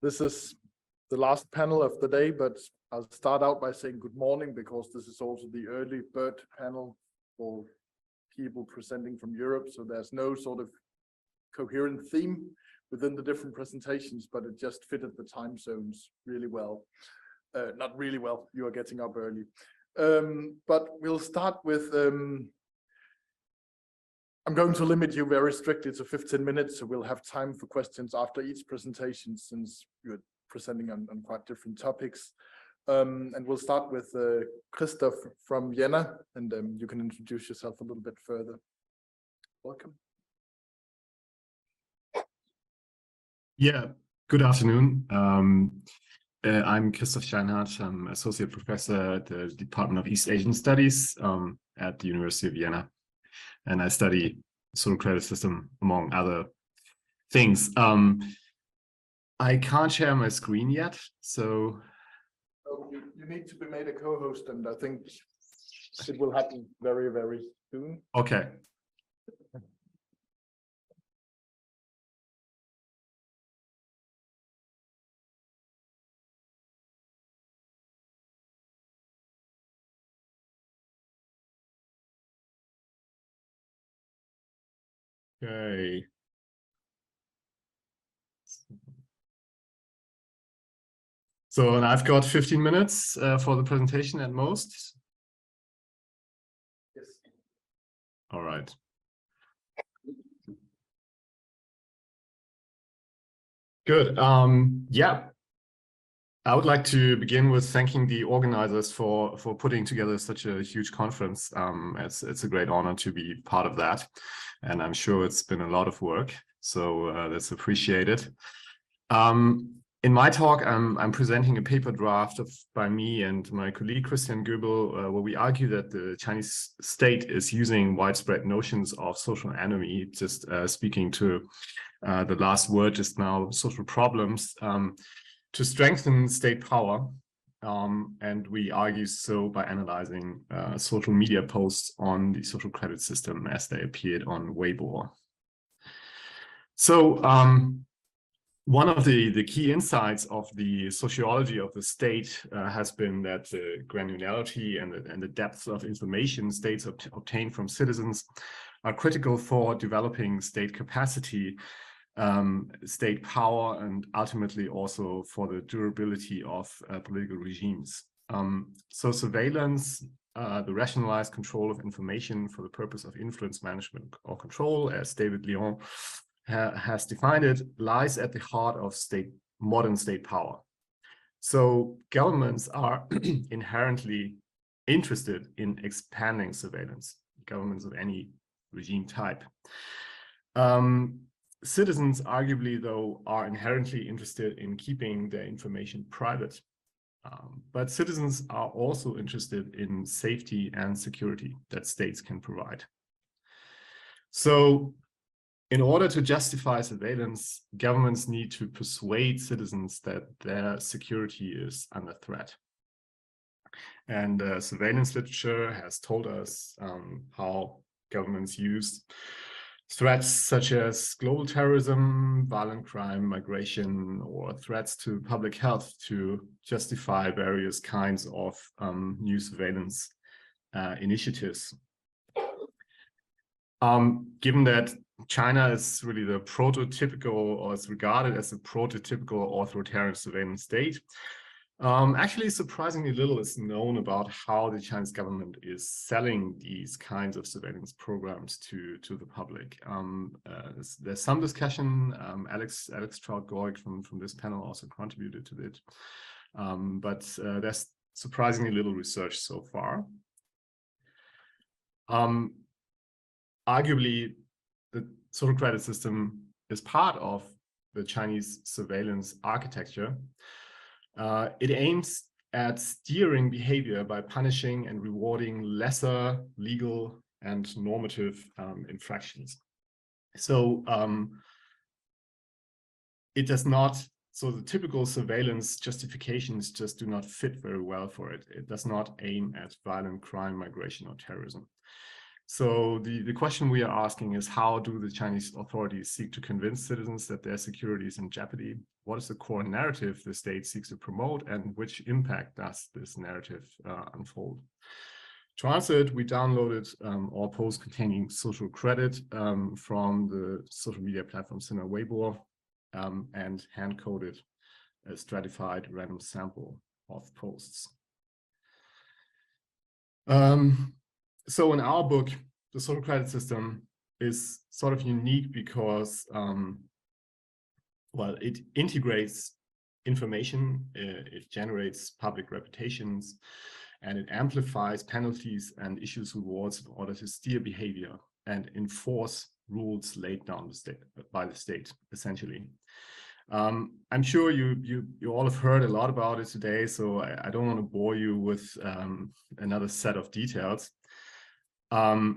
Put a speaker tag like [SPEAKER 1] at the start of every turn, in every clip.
[SPEAKER 1] This is the last panel of the day, but I'll start out by saying good morning because this is also the early bird panel for people presenting from Europe. So there's no sort of coherent theme within the different presentations, but it just fitted the time zones really well. Not really well, you are getting up early. But we'll start with, I'm going to limit you very strictly to 15 minutes, so we'll have time for questions after each presentation since you're presenting on quite different topics. And we'll start with Christoph from Vienna, and you can introduce yourself a little bit further. Welcome.
[SPEAKER 2] Yeah, good afternoon. I'm Christoph Steinhart. I'm Associate Professor at the Department of East Asian Studies at the University of Vienna. And I study social credit system, among other things. I can't share my screen yet, so...
[SPEAKER 1] Oh, you need to be made a co-host, and I think it will happen very, very soon.
[SPEAKER 2] Okay. Okay. So and I've got 15 minutes for the presentation at most.
[SPEAKER 1] Yes.
[SPEAKER 2] All right. Good. Yeah. I would like to begin with thanking the organizers for putting together such a huge conference. It's a great honor to be part of that, and I'm sure it's been a lot of work, so that's appreciated. In my talk, I'm presenting a paper draft by me and my colleague Christian Göbel, where we argue that the Chinese state is using widespread notions of social anomie, just speaking to the last word just now, social problems, to strengthen state power, and we argue so by analyzing social media posts on the social credit system as they appeared on Weibo. So one of the key insights of the sociology of the state has been that the granularity and the depth of information states obtain from citizens are critical for developing state capacity, state power, and ultimately also for the durability of political regimes. So surveillance, the rationalized control of information for the purpose of influence management or control, as David Lyon has defined it, lies at the heart of modern state power. So governments are inherently interested in expanding surveillance, governments of any regime type. Citizens, arguably, though, are inherently interested in keeping their information private. But citizens are also interested in safety and security that states can provide. So in order to justify surveillance, governments need to persuade citizens that their security is under threat. And surveillance literature has told us how governments use threats such as global terrorism, violent crime, migration, or threats to public health to justify various kinds of new surveillance initiatives. Given that China is really the prototypical, or is regarded as a prototypical authoritarian surveillance state, actually surprisingly little is known about how the Chinese government is selling these kinds of surveillance programs to the public. There's some discussion. Alex Trauth-Goik from this panel also contributed to it, but there's surprisingly little research so far. Arguably, the social credit system is part of the Chinese surveillance architecture. It aims at steering behavior by punishing and rewarding lesser legal and normative infractions. So it does not, so the typical surveillance justifications just do not fit very well for it. It does not aim at violent crime, migration, or terrorism. So the question we are asking is, how do the Chinese authorities seek to convince citizens that their security is in jeopardy? What is the core narrative the state seeks to promote, and which impact does this narrative unfold? To answer it, we downloaded all posts containing social credit from the social media platform Sina Weibo and hand-coded a stratified random sample of posts. So in our book, the social credit system is sort of unique because, well, it integrates information, it generates public reputations, and it amplifies penalties and issues rewards in order to steer behavior and enforce rules laid down by the state, essentially. I'm sure you all have heard a lot about it today, so I don't want to bore you with another set of details. The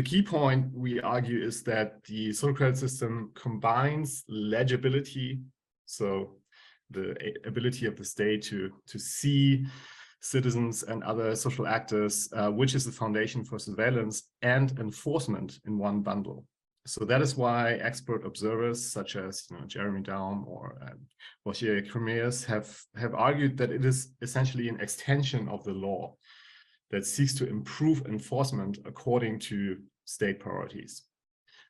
[SPEAKER 2] key point we argue is that the social credit system combines legibility, so the ability of the state to see citizens and other social actors, which is the foundation for surveillance and enforcement in one bundle. So that is why expert observers such as Jeremy Daum or Roger Cremeers have argued that it is essentially an extension of the law that seeks to improve enforcement according to state priorities.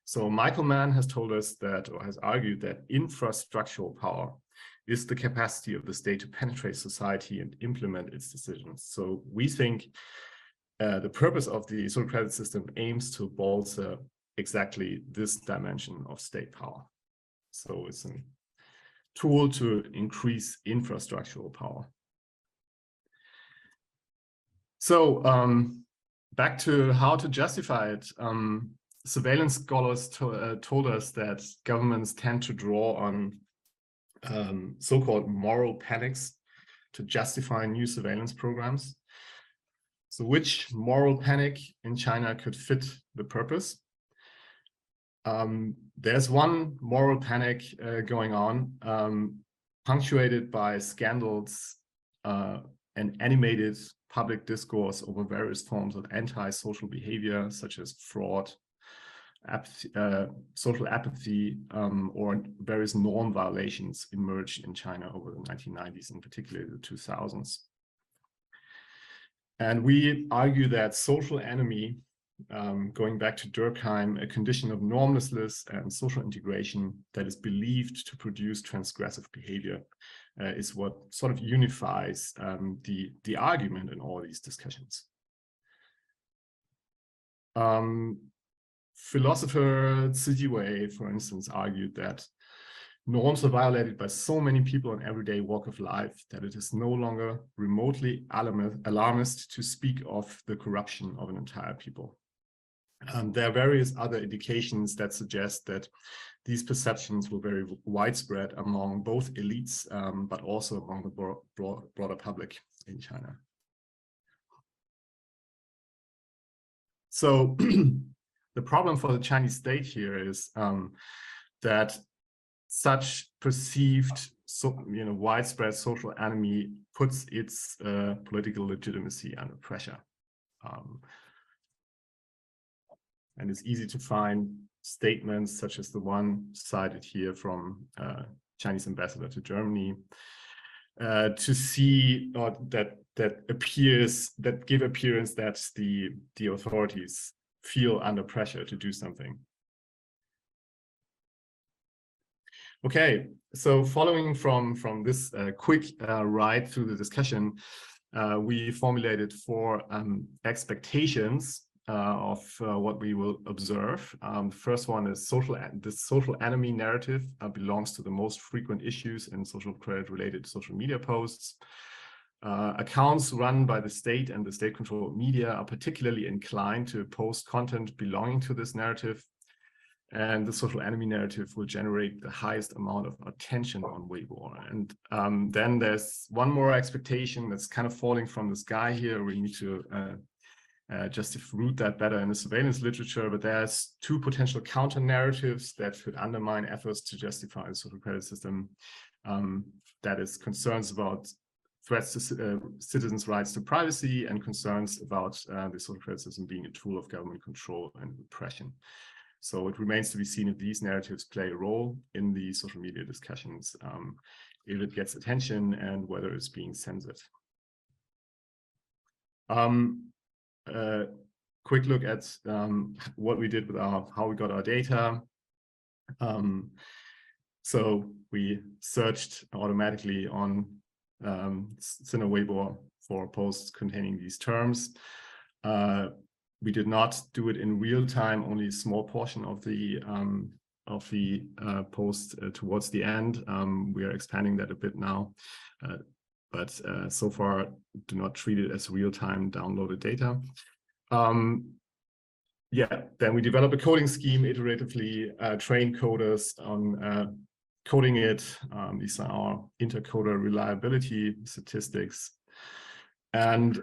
[SPEAKER 2] So Michael Mann has told us that, or has argued that infrastructural power is the capacity of the state to penetrate society and implement its decisions. So we think the purpose of the social credit system aims to bolster exactly this dimension of state power. So it's a tool to increase infrastructural power. So back to how to justify it. Surveillance scholars told us that governments tend to draw on so-called moral panics to justify new surveillance programs. So which moral panic in China could fit the purpose? There's one moral panic going on, punctuated by scandals and animated public discourse over various forms of anti-social behavior, such as fraud, apathy, social apathy, or various norm violations emerged in China over the 1990s, and particularly the 2000s. And we argue that social anomie, going back to Durkheim, a condition of normlessness and social integration that is believed to produce transgressive behavior, is what sort of unifies the argument in all these discussions. Philosopher Tzu Wei, for instance, argued that norms are violated by so many people in everyday walk of life that it is no longer remotely alarmist to speak of the corruption of an entire people. There are various other indications that suggest that these perceptions were very widespread among both elites, but also among the broader public in China. So the problem for the Chinese state here is that such perceived, widespread social anomie puts its political legitimacy under pressure. And it's easy to find statements such as the one cited here from Chinese ambassador to Germany to see that give appearance that the authorities feel under pressure to do something. Okay, so following from this quick ride through the discussion, we formulated 4 expectations of what we will observe. The first one is the social anomie narrative belongs to the most frequent issues in social credit related social media posts. Accounts run by the state and the state-controlled media are particularly inclined to post content belonging to this narrative, and the social anomie narrative will generate the highest amount of attention on Weibo. And then there's one more expectation that's kind of falling from the sky here. We need to just root that better in the surveillance literature, but there's 2 potential counter narratives that could undermine efforts to justify the social credit system. That is concerns about threats to citizens' rights to privacy and concerns about the social credit system being a tool of government control and repression. So it remains to be seen if these narratives play a role in the social media discussions, if it gets attention and whether it's being censored. Quick look at what we did with how we got our data. So we searched automatically on Sina Weibo for posts containing these terms. We did not do it in real time, only a small portion of the post towards the end. We are expanding that a bit now, but so far do not treat it as real-time downloaded data. Yeah, then we develop a coding scheme iteratively, train coders on coding it. These are our intercoder reliability statistics. And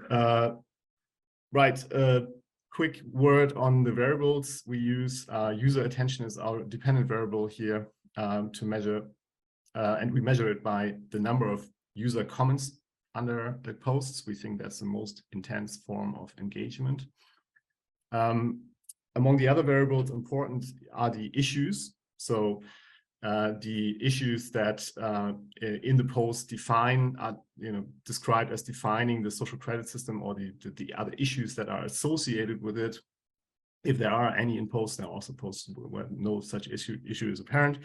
[SPEAKER 2] quick word on the variables we use. User attention is our dependent variable here to measure, and we measure it by the number of user comments under the posts. We think that's the most intense form of engagement. Among the other variables important are the issues. So the issues that in the post define are described as defining the social credit system, or the other issues that are associated with it. If there are any in posts, there are also posts where no such issue is apparent.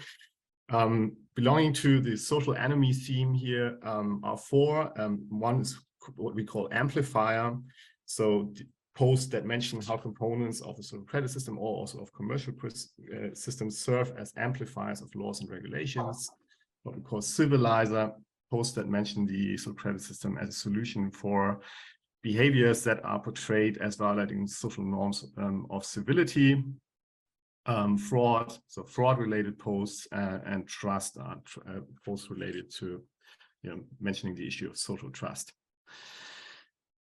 [SPEAKER 2] Belonging to the social anomie theme here are four. One is what we call amplifier. So posts that mention how components of the social credit system or also of commercial systems serve as amplifiers of laws and regulations. What we call civilizer, posts that mention the social credit system as a solution for behaviors that are portrayed as violating social norms of civility. Fraud, so fraud-related posts, and trust are posts related to mentioning the issue of social trust.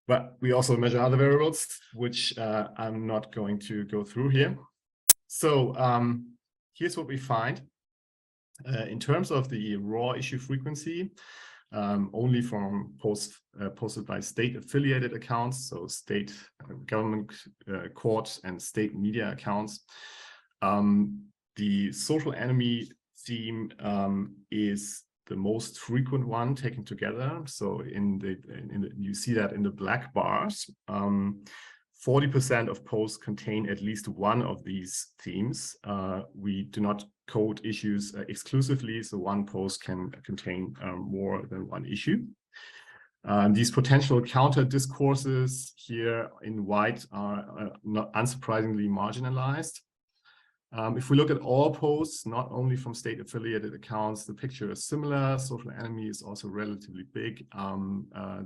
[SPEAKER 2] But we also measure other variables, which I'm not going to go through here. So here's what we find. In terms of the raw issue frequency, only from posts posted by state-affiliated accounts, so state government courts and state media accounts, the social anomie theme is the most frequent one taken together. So you see that in the black bars. 40% of posts contain at least one of these themes. We do not code issues exclusively, so one post can contain more than one issue. These potential counter discourses here in white are not unsurprisingly marginalized. If we look at all posts, not only from state-affiliated accounts, the picture is similar. Social anomie is also relatively big.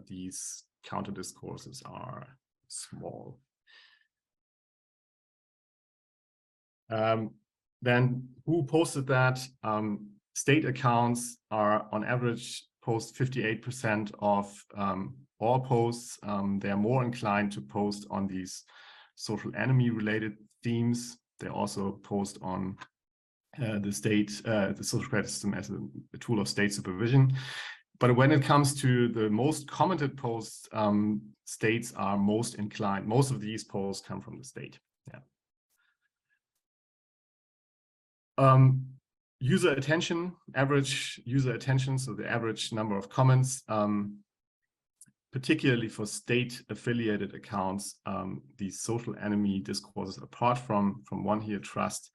[SPEAKER 2] These counter discourses are small. Then who posted that? State accounts are on average post 58% of all posts. They are more inclined to post on these social anomie related themes. They also post on the social credit system as a tool of state supervision. But when it comes to the most commented posts, states are most inclined. Most of these posts come from the state. Yeah. User attention, average user attention, so the average number of comments, particularly for state-affiliated accounts, these social anomie discourses, apart from one here, trust,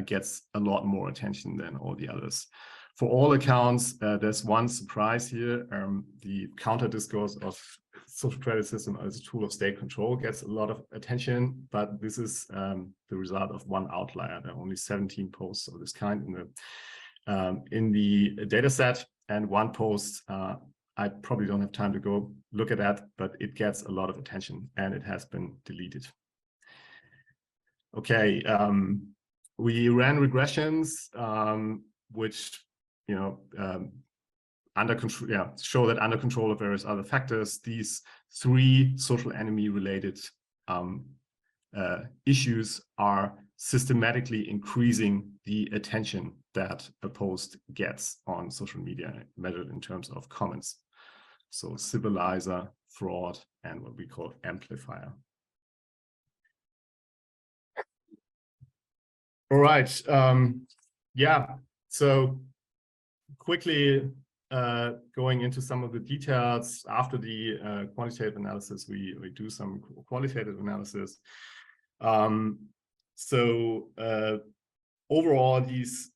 [SPEAKER 2] gets a lot more attention than all the others. For all accounts, there's one surprise here. The counter discourse of social credit system as a tool of state control gets a lot of attention, but this is the result of one outlier. There are only 17 posts of this kind in the data set, and one post, I probably don't have time to go look at that, but it gets a lot of attention and it has been deleted. Okay, we ran regressions, which under control, show that under control of various other factors, these three social anomie related issues are systematically increasing the attention that a post gets on social media, measured in terms of comments. So civilizer, fraud, and what we call amplifier. All right. Yeah. So quickly going into some of the details. After the quantitative analysis, we do some qualitative analysis. Overall, these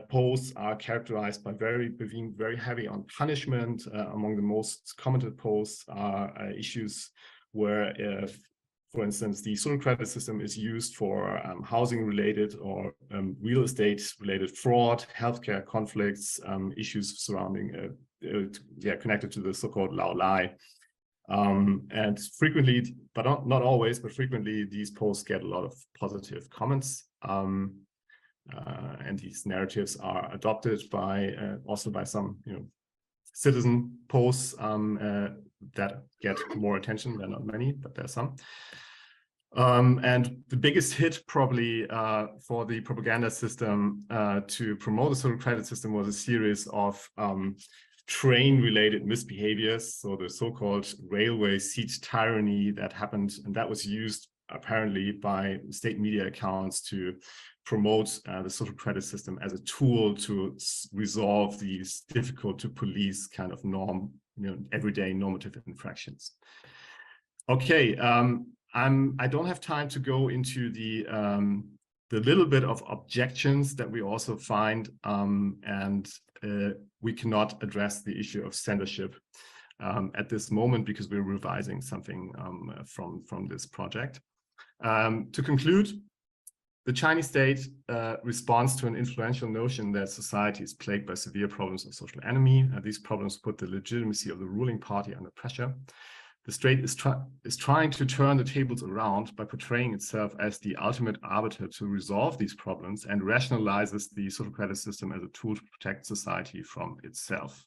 [SPEAKER 2] posts are characterized by being very heavy on punishment. Among the most commented posts are issues where, for instance, the social credit system is used for housing-related or real estate-related fraud, healthcare conflicts, issues surrounding, connected to the so-called Lao Lai. And frequently, but not always, but frequently, these posts get a lot of positive comments. And these narratives are adopted by also by some, citizen posts that get more attention. There are not many, but there are some. And the biggest hit probably for the propaganda system to promote the social credit system was a series of train-related misbehaviors. So the so-called railway seat tyranny that happened, and that was used apparently by state media accounts to promote the social credit system as a tool to resolve these difficult to police kind of everyday normative infractions. Okay, I don't have time to go into the little bit of objections that we also find, and we cannot address the issue of censorship at this moment because we're revising something from this project. To conclude, the Chinese state responds to an influential notion that society is plagued by severe problems of social anomie. These problems put the legitimacy of the ruling party under pressure. The state is trying to turn the tables around by portraying itself as the ultimate arbiter to resolve these problems and rationalizes the social credit system as a tool to protect society from itself.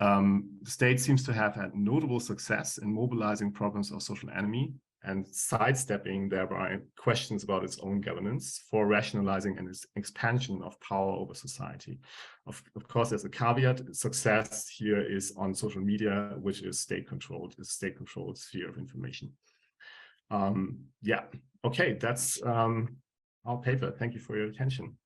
[SPEAKER 2] The state seems to have had notable success in mobilizing problems of social anomie and sidestepping thereby questions about its own governance for rationalizing an expansion of power over society. Of course, there's a caveat. Success here is on social media, which is state-controlled sphere of information. Yeah, okay, that's our paper. Thank you for your attention.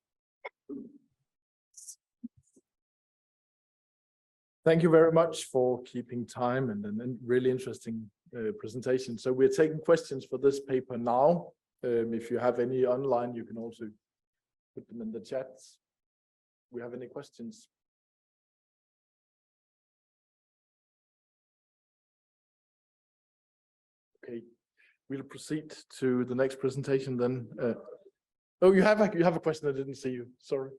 [SPEAKER 1] Thank you very much for keeping time and a really interesting presentation. So we're taking questions for this paper now. If you have any online, you can also put them in the chats. We have any questions? Okay, we'll proceed to the next presentation then. Oh, you have a question. I didn't see you. Sorry.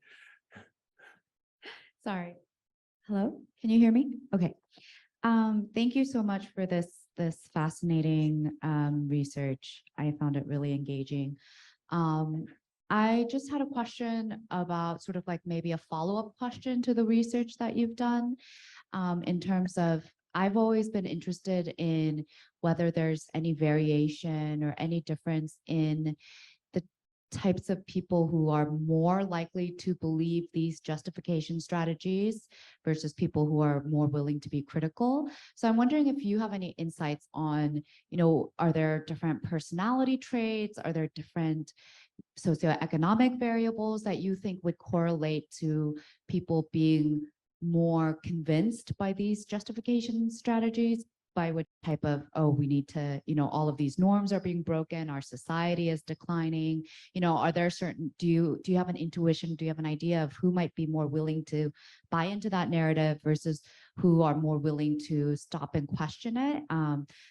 [SPEAKER 3] Sorry. Hello, can you hear me? Okay. Thank you so much for this fascinating research. I found it really engaging. I just had a question about sort of like maybe a follow-up question to the research that you've done in terms of, I've always been interested in whether there's any variation or any difference in the types of people who are more likely to believe these justification strategies versus people who are more willing to be critical. So I'm wondering if you have any insights on, are there different personality traits? Are there different socioeconomic variables that you think would correlate to people being more convinced by these justification strategies? By which type of, we need to, all of these norms are being broken, our society is declining, are there certain, do you have an intuition, do you have an idea of who might be more willing to buy into that narrative versus who are more willing to stop and question it?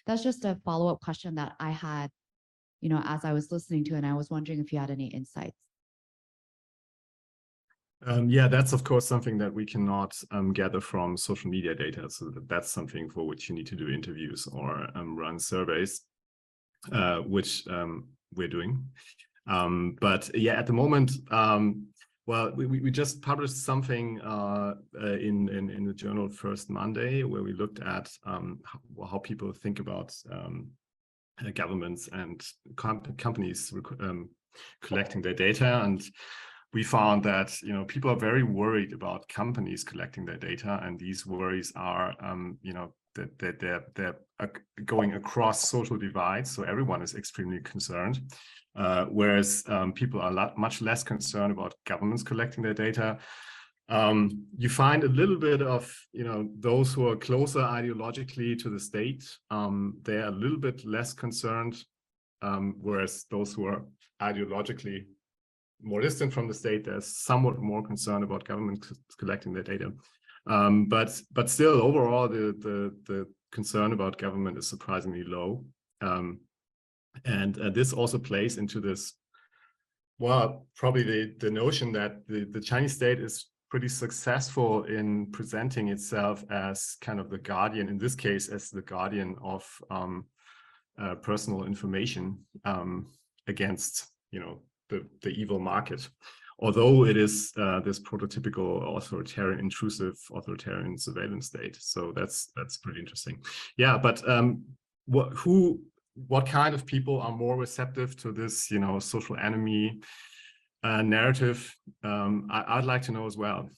[SPEAKER 3] That's just a follow-up question that I had, as I was listening to, and I was wondering if you had any insights.
[SPEAKER 2] Yeah, that's of course something that we cannot gather from social media data. So that's something for which you need to do interviews or run surveys, which we're doing. But yeah, at the moment, well, we just published something in the journal First Monday, where we looked at how people think about governments and companies collecting their data. And we found that, you know, people are very worried about companies collecting their data, and these worries are, you know, that they're going across social divides. So everyone is extremely concerned, whereas people are much less concerned about governments collecting their data. You find a little bit of, you know, those who are closer ideologically to the state, they're a little bit less concerned, whereas those who are ideologically more distant from the state, they're somewhat more concerned about government collecting their data. But still, overall, the concern about government is surprisingly low. And this also plays into this, well, probably the notion that the Chinese state is pretty successful in presenting itself as kind of the guardian, in this case, as the guardian of personal information against, you know, the evil market. Although it is this prototypical authoritarian, intrusive authoritarian surveillance state. So that's pretty interesting. Yeah, but what kind of people are more receptive to this, you know, social enemy narrative? I'd like to know as well.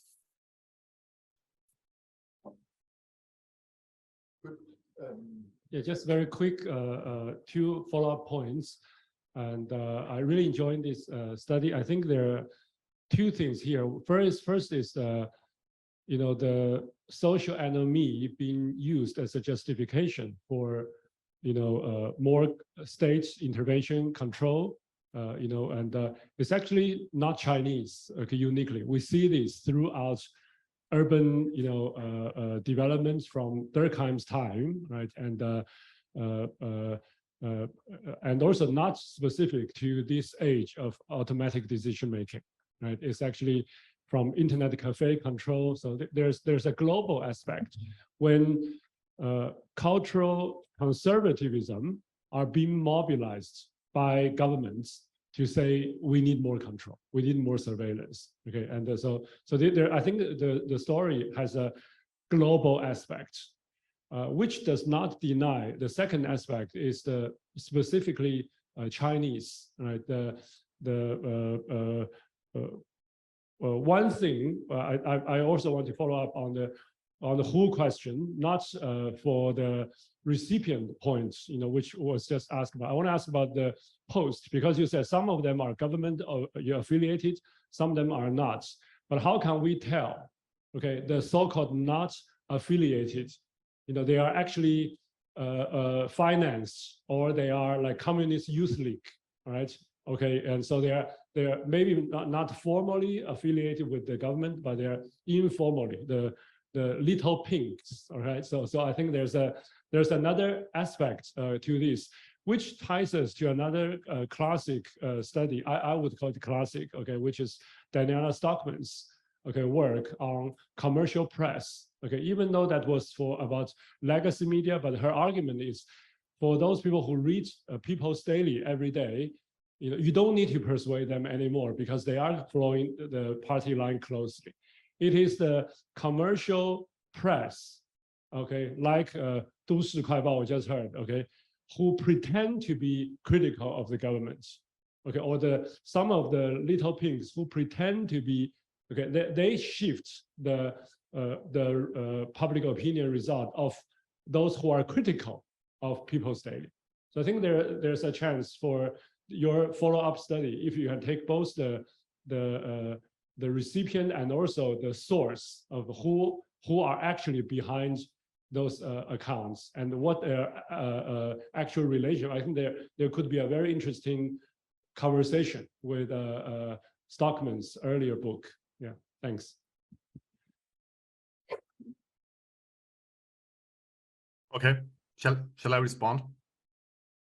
[SPEAKER 4] Yeah, just very quick, 2 follow-up points. And I really enjoyed this study. I think there are 2 things here. First is, you know, the social anomie being used as a justification for, you know, more state intervention control, you know, and it's actually not Chinese, okay, uniquely. We see this throughout urban, you know, developments from Durkheim's time, right? And also not specific to this age of automatic decision making, right? It's actually from internet cafe control. So there's a global aspect when cultural conservatism are being mobilized by governments to say we need more control, we need more surveillance. Okay, and so I think the story has a global aspect. Which does not deny the second aspect is the specifically Chinese, right? One thing I also want to follow up on the who question, not for the recipient points, you know, which was just asked about. I want to ask about the post, because you said some of them are government or you're affiliated, some of them are not. But how can we tell? Okay, the so-called not affiliated, you know, they are actually financed, or they are like communist youth league, right? Okay, and so they are maybe not formally affiliated with the government, but they are informally the little pinks. All right, so I think there's another aspect to this, which ties us to another classic study. I would call it classic, okay, which is Diana Stockman's work on commercial press. Okay, even though that was for about legacy media, but her argument is for those people who read People's Daily every day, you know, you don't need to persuade them anymore because they are following the party line closely. It is the commercial press, okay, like 都市快报 we just heard, okay, who pretend to be critical of the government, okay, or some of the little pigs who pretend to be, okay, they shift the public opinion result of those who are critical of People's Daily. So I think there's a chance for your follow-up study if you can take both the recipient and also the source of who are actually behind those accounts and what their actual relation. I think there could be a very interesting conversation with Stockman's earlier book. Yeah, thanks.
[SPEAKER 2] Okay, shall I respond?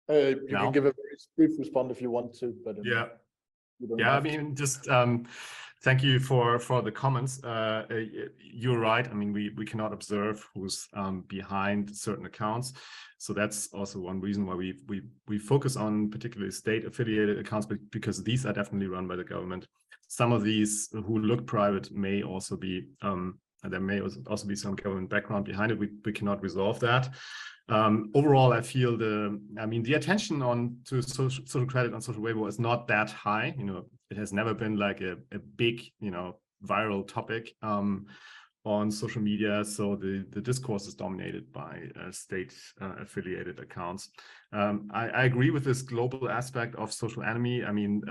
[SPEAKER 1] You can give a very brief response if you want to, but
[SPEAKER 2] yeah, I mean, just thank you for the comments. You're right. I mean, we cannot observe who's behind certain accounts, so that's also one reason why we focus on particularly state-affiliated accounts, because these are definitely run by the government. Some of these who look private may also be there may also be some government background behind it. We cannot resolve that. Overall, I feel the attention to social credit on social Weibo is not that high. You know, it has never been like a big, viral topic on social media. So the discourse is dominated by state affiliated accounts. I agree with this global aspect of social anomie. I mean,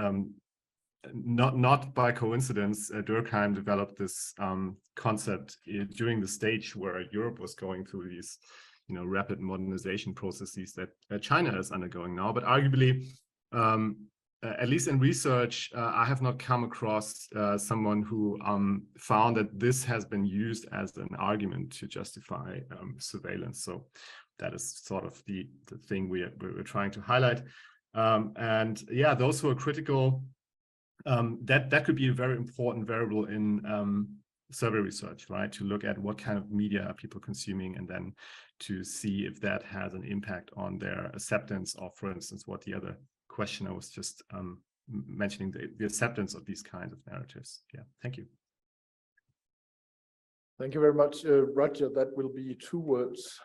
[SPEAKER 2] not by coincidence, Durkheim developed this concept during the stage where Europe was going through these, rapid modernization processes that China is undergoing now. But arguably, at least in research, I have not come across someone who found that this has been used as an argument to justify surveillance. So that is sort of the thing we're trying to highlight. And yeah, those who are critical, that could be a very important variable in survey research, right? To look at what kind of media are people consuming, and then to see if that has an impact on their acceptance of, for instance, what the other question I was just mentioning, the acceptance of these kinds of narratives. Yeah, thank you.
[SPEAKER 1] Thank you very much, Roger. That will be 2 words.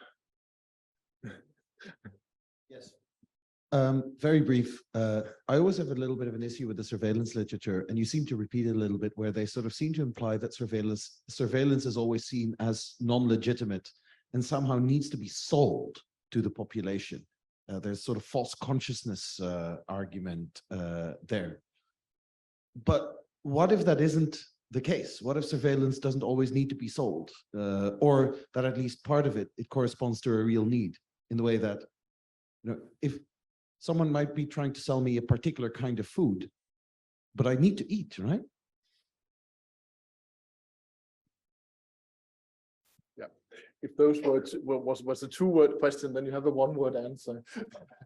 [SPEAKER 5] Yes. Very brief. I always have a little bit of an issue with the surveillance literature, and you seem to repeat it a little bit, where they sort of seem to imply that surveillance is always seen as non-legitimate and somehow needs to be sold to the population. There's sort of false consciousness argument there. But what if that isn't the case? What if surveillance doesn't always need to be sold, or that at least part of it corresponds to a real need, in the way that, if someone might be trying to sell me a particular kind of food, but I need to eat, right?
[SPEAKER 1] Yeah. If those words was a 2-word question, then you have a 1-word answer.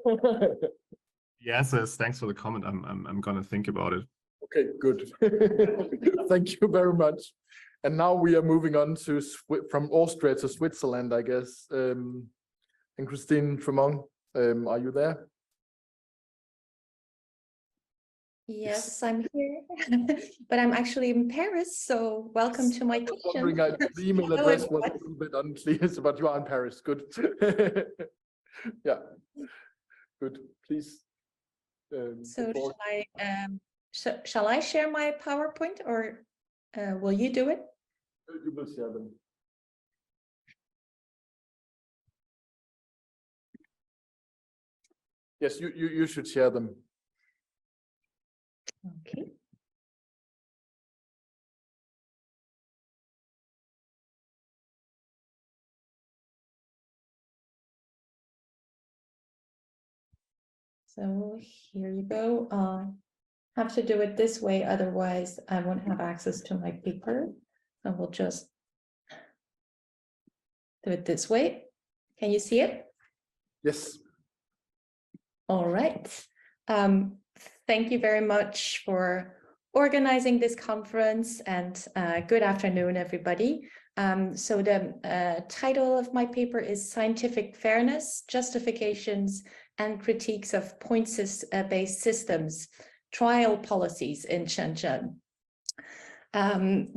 [SPEAKER 2] The answer is thanks for the comment. I'm gonna think about it.
[SPEAKER 1] Okay, good. Thank you very much. And now we are moving on to from Austria to Switzerland, I guess. And Christine Trémon, are you there?
[SPEAKER 6] Yes, I'm here, but I'm actually in Paris, so welcome to my kitchen.
[SPEAKER 1] The email address was a little bit unclear, but you are in Paris. Good. Yeah, good. Please.
[SPEAKER 6] So shall I share my PowerPoint, or will you do it?
[SPEAKER 1] You will share them. Yes, you should share them.
[SPEAKER 6] Okay. So here you go. Have to do it this way, otherwise I won't have access to my paper. I will just do it this way. Can you see it?
[SPEAKER 1] Yes.
[SPEAKER 6] All right. Thank you very much for organizing this conference, and good afternoon, everybody. So the title of my paper is Scientific Fairness, Justifications and Critiques of Points-Based Systems, Trial Policies in Shenzhen.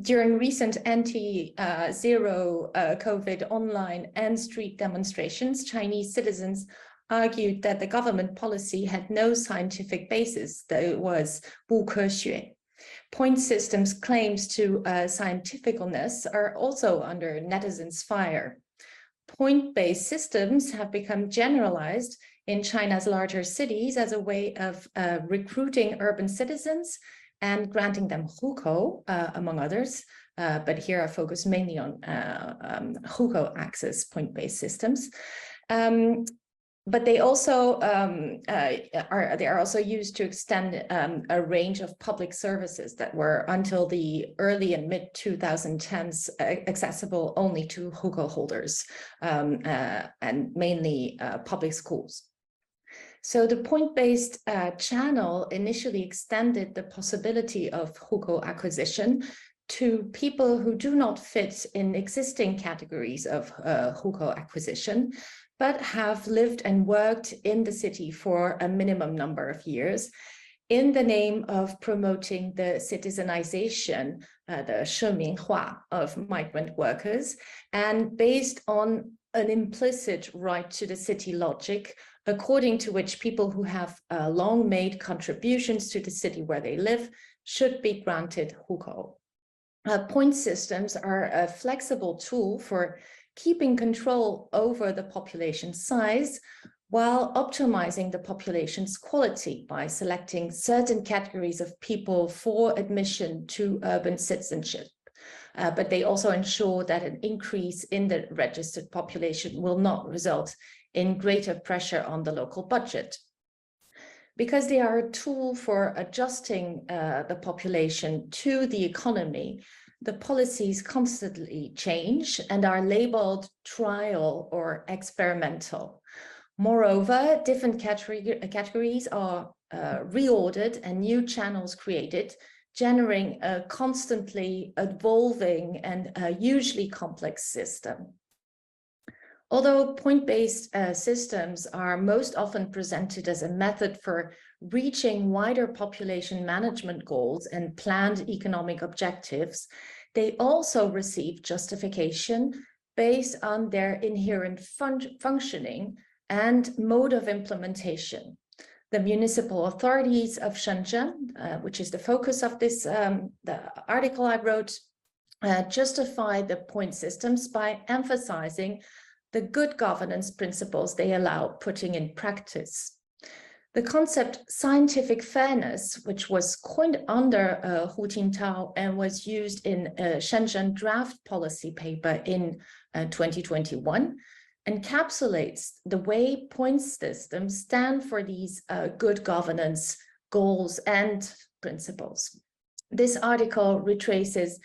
[SPEAKER 6] During recent anti-zero COVID online and street demonstrations, Chinese citizens argued that the government policy had no scientific basis, that it was 不科学. Point systems' claims to scientificalness are also under netizens' fire. Point-based systems have become generalized in China's larger cities as a way of recruiting urban citizens and granting them hukou, among others. But here I focus mainly on hukou access point-based systems. But they also are also used to extend a range of public services that were until the early and mid 2010s accessible only to hukou holders, and mainly public schools. So the point-based channel initially extended the possibility of hukou acquisition to people who do not fit in existing categories of hukou acquisition, but have lived and worked in the city for a minimum number of years in the name of promoting the citizenization, the 市民化 of migrant workers, and based on an implicit right to the city logic according to which people who have long made contributions to the city where they live should be granted hukou. Point systems are a flexible tool for keeping control over the population size while optimizing the population's quality by selecting certain categories of people for admission to urban citizenship. But they also ensure that an increase in the registered population will not result in greater pressure on the local budget. Because they are a tool for adjusting the population to the economy, the policies constantly change and are labeled trial or experimental. Moreover, different categories are reordered and new channels created, generating a constantly evolving and usually complex system. Although point-based systems are most often presented as a method for reaching wider population management goals and planned economic objectives, they also receive justification based on their inherent functioning and mode of implementation. The municipal authorities of Shenzhen, which is the focus of this the article I wrote, justify the point systems by emphasizing the good governance principles they allow putting in practice. The concept scientific fairness, which was coined under Hu Jintao and was used in a Shenzhen draft policy paper in 2021, encapsulates the way point systems stand for these good governance goals and principles. This article retraces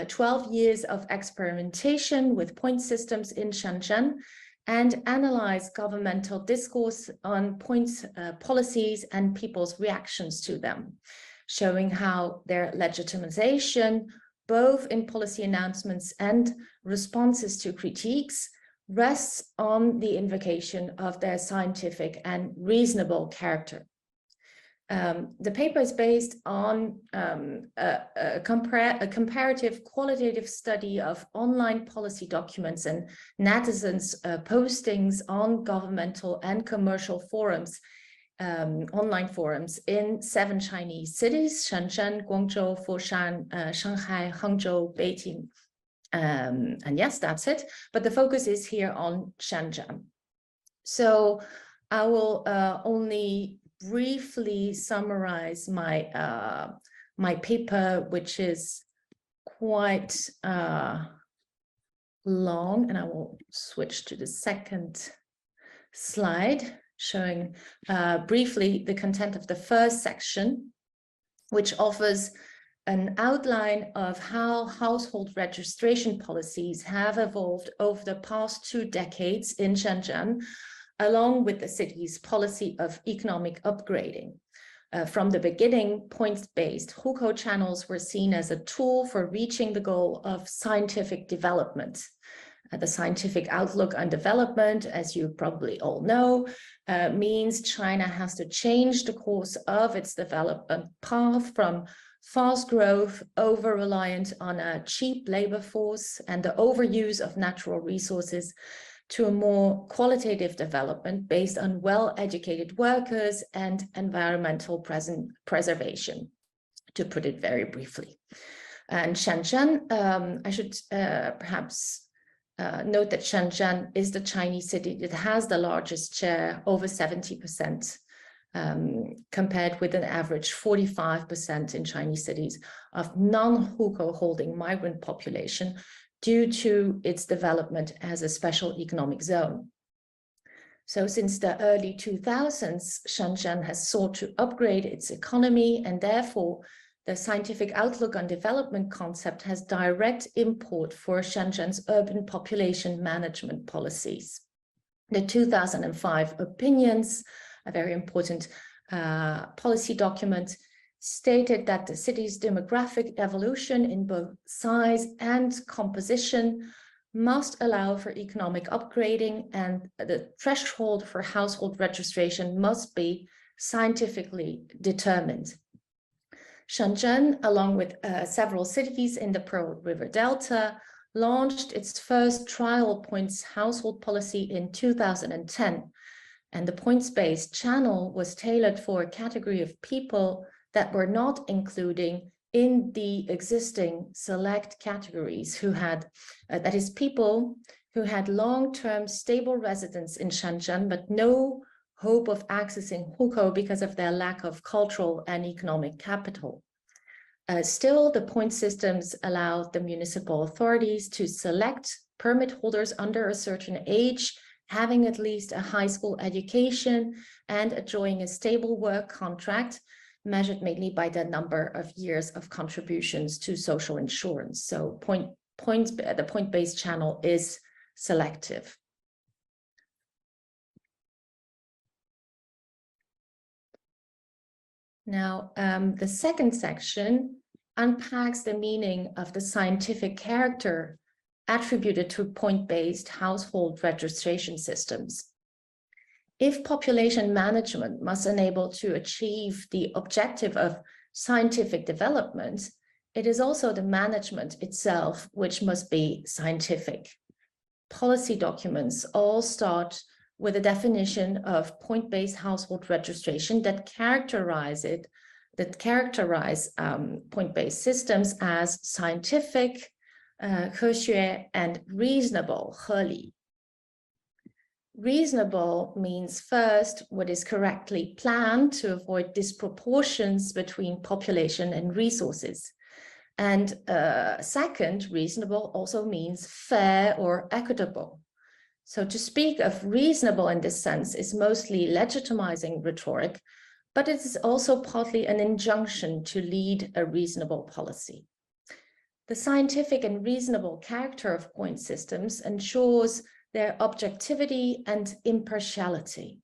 [SPEAKER 6] 12 years of experimentation with point systems in Shenzhen and analyze governmental discourse on points policies and people's reactions to them, showing how their legitimization, both in policy announcements and responses to critiques, rests on the invocation of their scientific and reasonable character. The paper is based on a comparative qualitative study of online policy documents and netizens' postings on governmental and commercial forums, online forums in 7 Chinese cities: Shenzhen, Guangzhou, Foshan, Shanghai, Hangzhou, Beijing. And yes, that's it. But the focus is here on Shenzhen. So I will only briefly summarize my my paper, which is quite long, and I will switch to the second slide, showing briefly the content of the first section, which offers an outline of how household registration policies have evolved over the past 2 decades in Shenzhen, along with the city's policy of economic upgrading. From the beginning, points-based hukou channels were seen as a tool for reaching the goal of scientific development. The scientific outlook on development, as you probably all know, means China has to change the course of its development path from fast growth, over-reliant on a cheap labor force and the overuse of natural resources, to a more qualitative development based on well-educated workers and environmental preservation, to put it very briefly. And Shenzhen, I should perhaps note that Shenzhen is the Chinese city that has the largest share, over 70%, compared with an average 45% in Chinese cities of non-hukou holding migrant population, due to its development as a special economic zone. So since the early 2000s, Shenzhen has sought to upgrade its economy, and therefore the scientific outlook on development concept has direct import for Shenzhen's urban population management policies. The 2005 opinions, a very important policy document, stated that the city's demographic evolution in both size and composition must allow for economic upgrading, and the threshold for household registration must be scientifically determined. Shenzhen, along with several cities in the Pearl River Delta, launched its first trial points household policy in 2010, And the points-based channel was tailored for a category of people that were not including in the existing select categories who had, that is people who had long-term stable residence in Shenzhen, but no hope of accessing hukou because of their lack of cultural and economic capital. Still, the point systems allowed the municipal authorities to select permit holders under a certain age, having at least a high school education and enjoying a stable work contract, measured mainly by the number of years of contributions to social insurance. So the point-based channel is selective. Now, the second section unpacks the meaning of the scientific character attributed to point-based household registration systems. If population management must enable to achieve the objective of scientific development, it is also the management itself which must be scientific. Policy documents all start with a definition of point-based household registration that characterize point-based systems as scientific, 科学, and reasonable, 合理. Reasonable means first, what is correctly planned to avoid disproportions between population and resources. And second, reasonable also means fair or equitable. So to speak of reasonable in this sense is mostly legitimizing rhetoric, but it is also partly an injunction to lead a reasonable policy. The scientific and reasonable character of point systems ensures their objectivity and impartiality.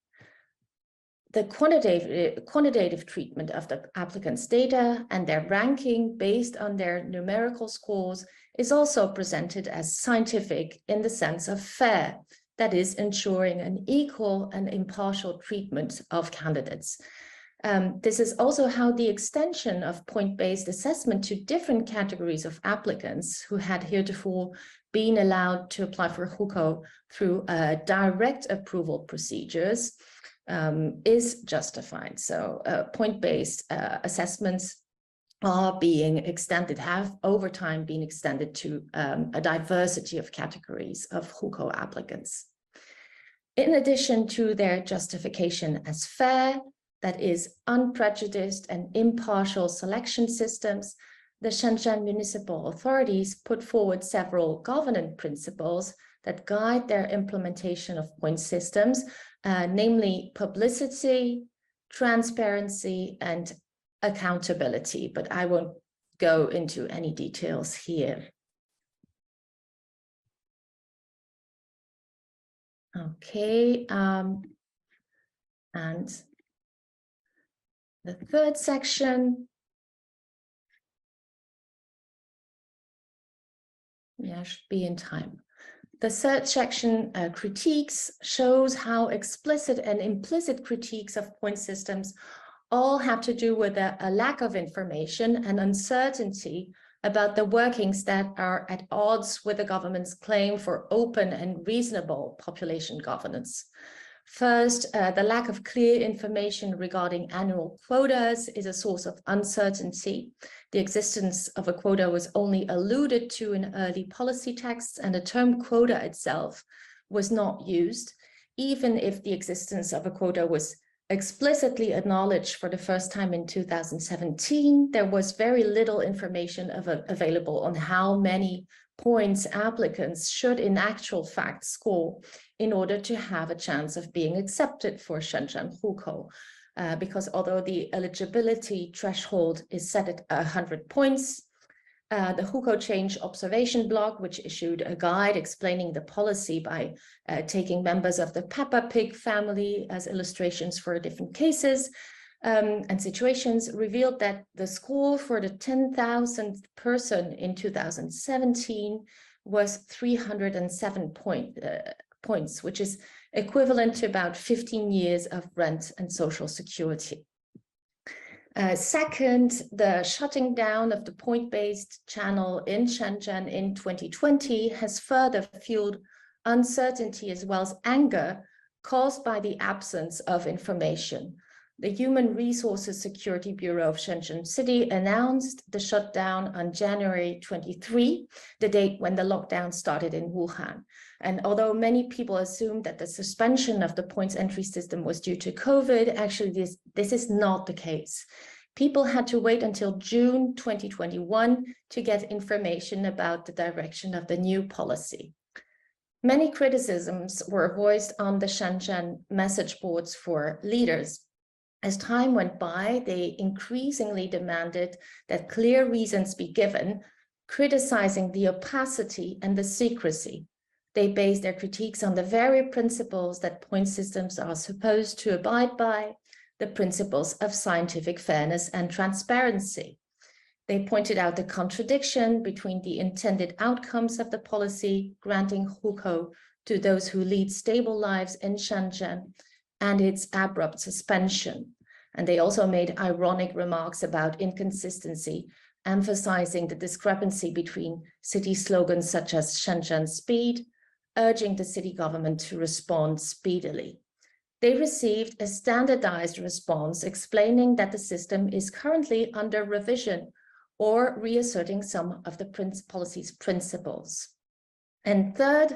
[SPEAKER 6] The quantitative treatment of the applicants' data and their ranking based on their numerical scores is also presented as scientific in the sense of fair, that is, ensuring an equal and impartial treatment of candidates. This is also how the extension of point-based assessment to different categories of applicants who had heretofore been allowed to apply for hukou through direct approval procedures is justified. So point-based assessments are being extended, have over time been extended to a diversity of categories of hukou applicants. In addition to their justification as fair, that is unprejudiced and impartial selection systems, the Shenzhen municipal authorities put forward several governance principles that guide their implementation of point systems, namely publicity, transparency, and accountability, but I won't go into any details here. Okay, and the third section, yeah, should be in time. The third section, critiques, shows how explicit and implicit critiques of point systems all have to do with a lack of information and uncertainty about the workings that are at odds with the government's claim for open and reasonable population governance. First, the lack of clear information regarding annual quotas is a source of uncertainty. The existence of a quota was only alluded to in early policy texts, and the term quota itself was not used. Even if the existence of a quota was explicitly acknowledged for the first time in 2017, there was very little information available on how many points applicants should in actual fact score in order to have a chance of being accepted for Shenzhen hukou. Because although the eligibility threshold is set at 100 points, the hukou change observation blog, which issued a guide explaining the policy by taking members of the Peppa Pig family as illustrations for different cases and situations, revealed that the score for the 10,000th person in 2017 was 307 points, which is equivalent to about 15 years of rent and social security. Second, the shutting down of the point-based channel in Shenzhen in 2020 has further fueled uncertainty as well as anger caused by the absence of information. The Human Resources Security Bureau of Shenzhen City announced the shutdown on January 23, the date when the lockdown started in Wuhan. And although many people assumed that the suspension of the points entry system was due to COVID, actually this is not the case. People had to wait until June 2021 to get information about the direction of the new policy. Many criticisms were voiced on the Shenzhen message boards for leaders. As time went by, they increasingly demanded that clear reasons be given, criticizing the opacity and the secrecy. They based their critiques on the very principles that point systems are supposed to abide by, the principles of scientific fairness and transparency. They pointed out the contradiction between the intended outcomes of the policy, granting hukou to those who lead stable lives in Shenzhen, and its abrupt suspension. And they also made ironic remarks about inconsistency, emphasizing the discrepancy between city slogans such as Shenzhen Speed, urging the city government to respond speedily. They received a standardized response explaining that the system is currently under revision or reasserting some of the policy's principles. And third,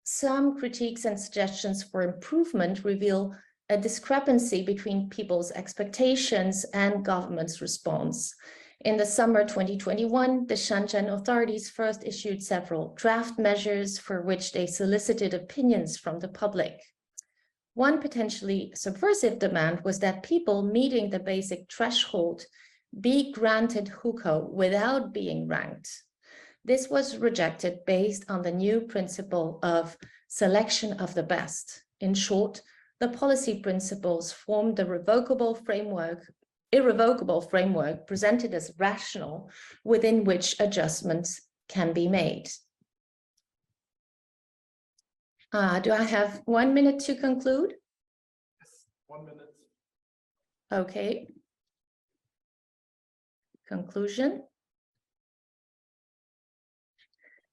[SPEAKER 6] some critiques and suggestions for improvement reveal a discrepancy between people's expectations and government's response. In the summer 2021, the Shenzhen authorities first issued several draft measures for which they solicited opinions from the public. One potentially subversive demand was that people meeting the basic threshold be granted hukou without being ranked. This was rejected based on the new principle of selection of the best. In short, the policy principles form the irrevocable framework presented as rational, within which adjustments can be made. Do I have 1 minute to conclude?
[SPEAKER 1] Yes, 1 minute.
[SPEAKER 6] Okay. Conclusion.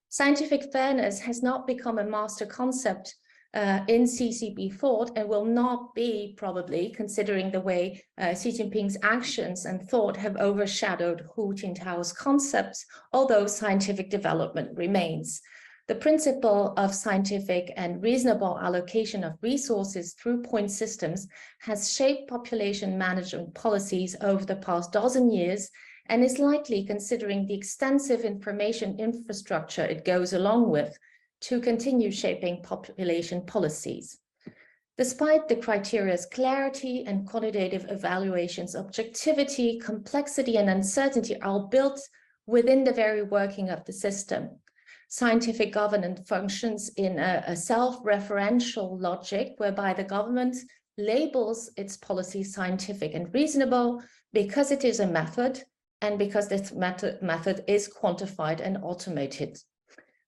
[SPEAKER 6] Scientific fairness has not become a master concept in CCP thought and will not be, probably, considering the way Xi Jinping's actions and thought have overshadowed Hu Jintao's concepts, although scientific development remains. The principle of scientific and reasonable allocation of resources through point systems has shaped population management policies over the past dozen years and is likely, considering the extensive information infrastructure it goes along with, to continue shaping population policies. Despite the criteria's clarity and quantitative evaluations, objectivity, complexity, and uncertainty are built within the very working of the system. Scientific governance functions in a self-referential logic whereby the government labels its policies scientific and reasonable because it is a method and because this method is quantified and automated.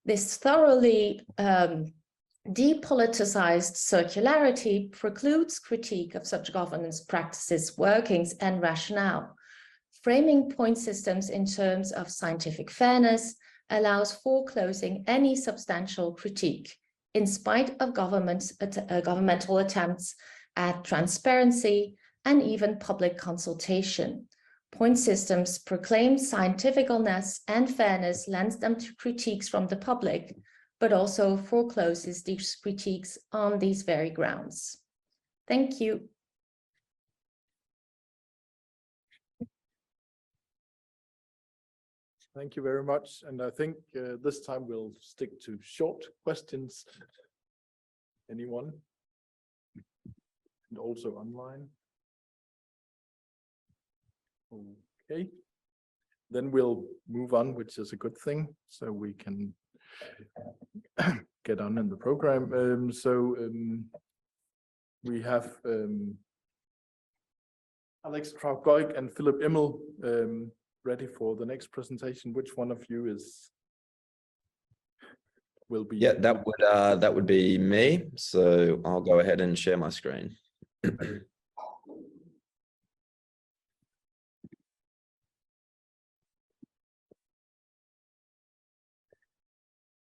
[SPEAKER 6] This thoroughly depoliticized circularity precludes critique of such governance practices, workings, and rationale. Framing point systems in terms of scientific fairness allows foreclosing any substantial critique, in spite of governmental attempts at transparency and even public consultation. Point systems proclaim scientificalness and fairness lends them to critiques from the public, but also forecloses these critiques on these very grounds. Thank you.
[SPEAKER 1] Thank you very much. And I think this time we'll stick to short questions. Anyone? And also online. Okay. Then we'll move on, which is a good thing, so we can get on in the program. We have Alex Trauth-Goik and Philipp Immel ready for the next presentation. Which one of you will be?
[SPEAKER 7] Yeah, that would be me. So I'll go ahead and share my screen.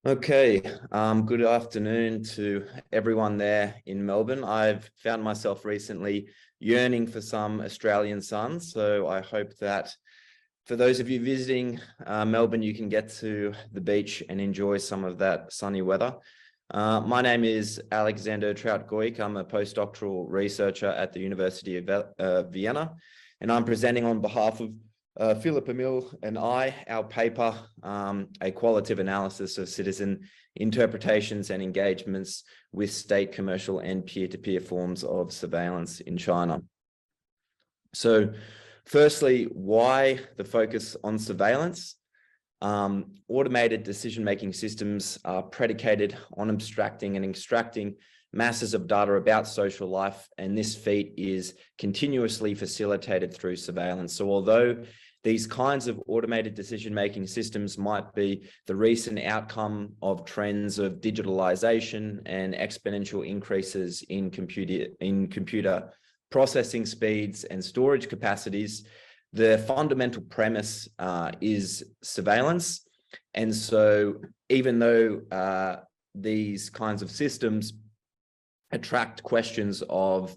[SPEAKER 7] Okay, good afternoon to everyone there in Melbourne. I've found myself recently yearning for some Australian sun, so I hope that for those of you visiting Melbourne, you can get to the beach and enjoy some of that sunny weather. My name is Alexander Trauth-Goik. I'm a postdoctoral researcher at the University of Vienna, and I'm presenting on behalf of Philipp, Immel, and our paper, a qualitative analysis of citizen interpretations and engagements with state, commercial, and peer-to-peer forms of surveillance in China. So, firstly, why the focus on surveillance? Automated decision-making systems are predicated on abstracting and extracting masses of data about social life, and this feat is continuously facilitated through surveillance. So although these kinds of automated decision-making systems might be the recent outcome of trends of digitalization and exponential increases in computer processing speeds and storage capacities, the fundamental premise is surveillance. And so even though these kinds of systems attract questions of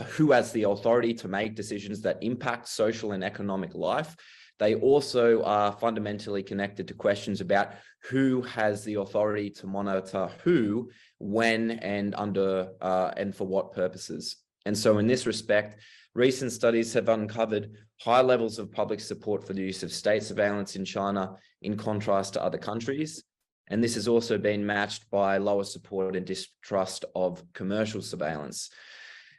[SPEAKER 7] who has the authority to make decisions that impact social and economic life, they also are fundamentally connected to questions about who has the authority to monitor who, when, and under and for what purposes. And so in this respect, recent studies have uncovered high levels of public support for the use of state surveillance in China in contrast to other countries. And this has also been matched by lower support and distrust of commercial surveillance.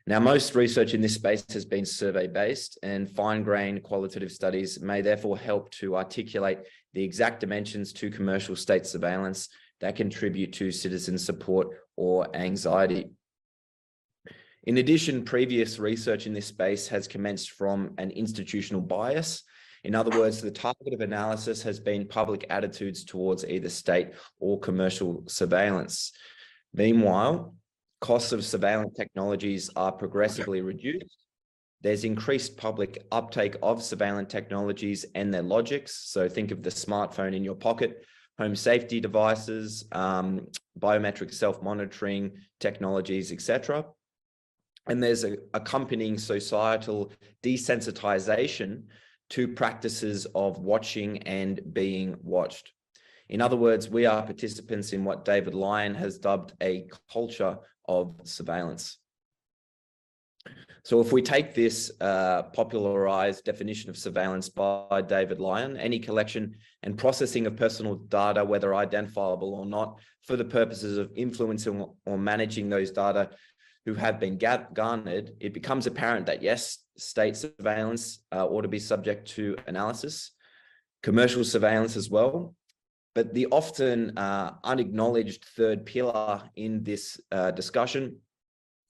[SPEAKER 7] Now, most research in this space has been survey-based, and fine-grained qualitative studies may therefore help to articulate the exact dimensions to commercial state surveillance that contribute to citizen support or anxiety. In addition, previous research in this space has commenced from an institutional bias. In other words, the target of analysis has been public attitudes towards either state or commercial surveillance. Meanwhile, costs of surveillance technologies are progressively reduced. There's increased public uptake of surveillance technologies and their logics. So think of the smartphone in your pocket, home safety devices, biometric self-monitoring technologies, etc. And there's an accompanying societal desensitization to practices of watching and being watched. In other words, we are participants in what David Lyon has dubbed a culture of surveillance. So if we take this popularized definition of surveillance by David Lyon, any collection and processing of personal data, whether identifiable or not, for the purposes of influencing or managing those data who have been garnered, it becomes apparent that yes, state surveillance ought to be subject to analysis, commercial surveillance as well. But the often unacknowledged third pillar in this discussion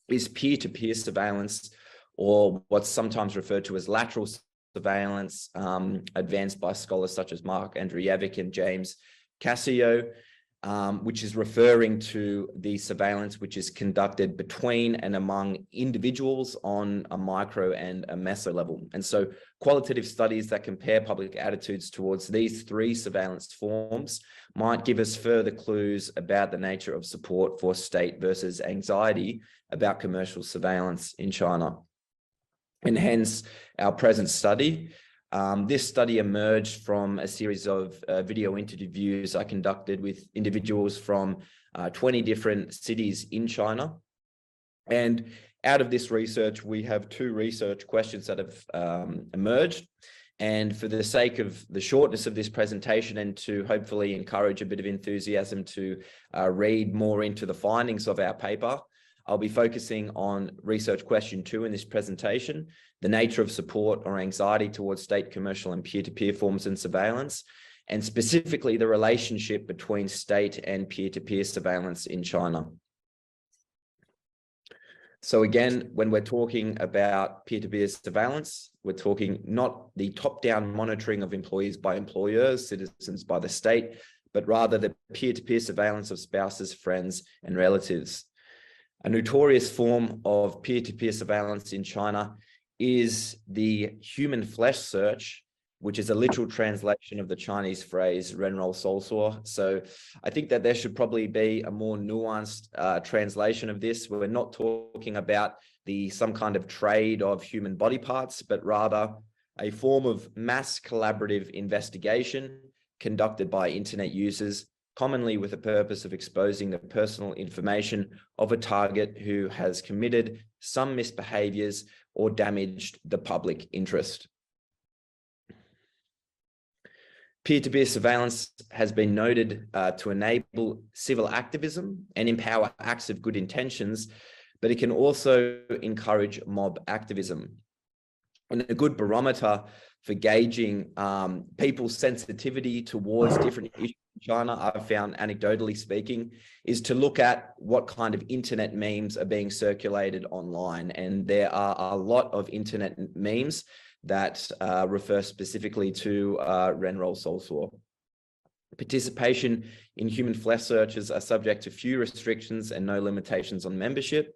[SPEAKER 7] is peer-to-peer surveillance, or what's sometimes referred to as lateral surveillance, advanced by scholars such as Mark Andrejevic and James Cassio, which is referring to the surveillance which is conducted between and among individuals on a micro and a meso level. And so qualitative studies that compare public attitudes towards these three surveillance forms might give us further clues about the nature of support for state versus anxiety about commercial surveillance in China. And hence our present study. This study emerged from a series of video interviews I conducted with individuals from 20 different cities in China. And out of this research, we have two research questions that have emerged. And for the sake of the shortness of this presentation and to hopefully encourage a bit of enthusiasm to read more into the findings of our paper, I'll be focusing on research question 2 in this presentation, the nature of support or anxiety towards state, commercial, and peer-to-peer forms of surveillance, and specifically the relationship between state and peer-to-peer surveillance in China. So again, when we're talking about peer-to-peer surveillance, we're talking not the top-down monitoring of employees by employers, citizens by the state, but rather the peer-to-peer surveillance of spouses, friends, and relatives. A notorious form of peer-to-peer surveillance in China is the human flesh search which is a literal translation of the Chinese phrase "ren rou sol suo." So I think that there should probably be a more nuanced translation of this. We're not talking about some kind of trade of human body parts, but rather a form of mass collaborative investigation conducted by internet users, commonly with the purpose of exposing the personal information of a target who has committed some misbehaviors or damaged the public interest. Peer-to-peer surveillance has been noted to enable civil activism and empower acts of good intentions, but it can also encourage mob activism. And a good barometer for gauging people's sensitivity towards different issues in China, I've found, anecdotally speaking, is to look at what kind of internet memes are being circulated online. And there are a lot of internet memes that refer specifically to ren rou sol suo. Participation in human flesh searches are subject to few restrictions and no limitations on membership.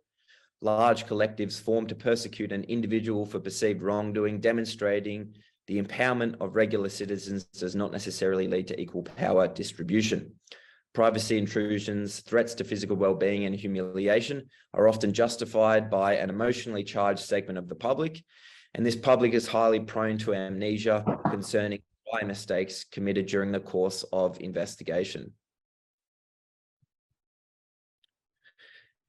[SPEAKER 7] Large collectives form to persecute an individual for perceived wrongdoing, demonstrating the empowerment of regular citizens does not necessarily lead to equal power distribution. Privacy intrusions, threats to physical well-being, and humiliation are often justified by an emotionally charged segment of the public, and this public is highly prone to amnesia concerning prior mistakes committed during the course of investigation.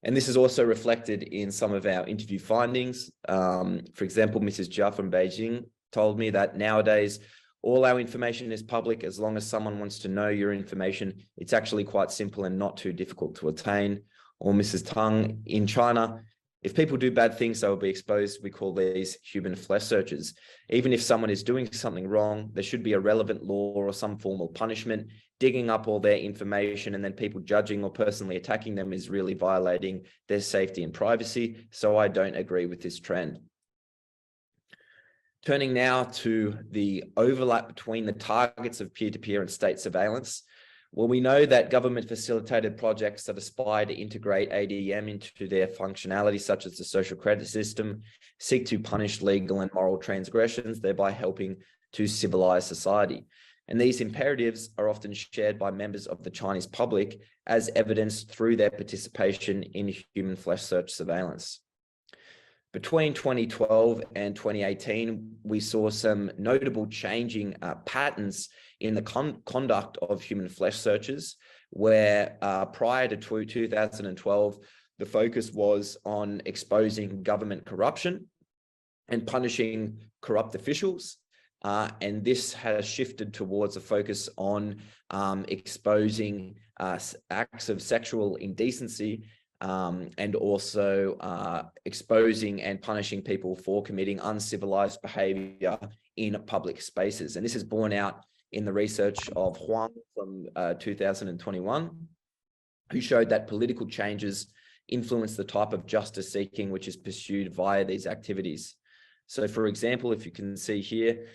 [SPEAKER 7] And this is also reflected in some of our interview findings. For example, Mrs. Jia from Beijing told me that nowadays all our information is public. As long as someone wants to know your information, it's actually quite simple and not too difficult to attain. Or Mrs. Tang in China, if people do bad things, they will be exposed. We call these human flesh searches. Even if someone is doing something wrong, there should be a relevant law or some formal punishment. Digging up all their information and then people judging or personally attacking them is really violating their safety and privacy. So I don't agree with this trend. Turning now to the overlap between the targets of peer-to-peer and state surveillance. Well, we know that government-facilitated projects that aspire to integrate ADM into their functionality, such as the social credit system, seek to punish legal and moral transgressions, thereby helping to civilize society. And these imperatives are often shared by members of the Chinese public, as evidenced through their participation in human flesh search surveillance. Between 2012 and 2018, we saw some notable changing patterns in the conduct of human flesh searches, where prior to 2012, the focus was on exposing government corruption and punishing corrupt officials. And this has shifted towards a focus on exposing acts of sexual indecency and also exposing and punishing people for committing uncivilized behavior in public spaces. And this is borne out in the research of Huang from 2021, who showed that political changes influence the type of justice seeking which is pursued via these activities. So for example, if you can see here,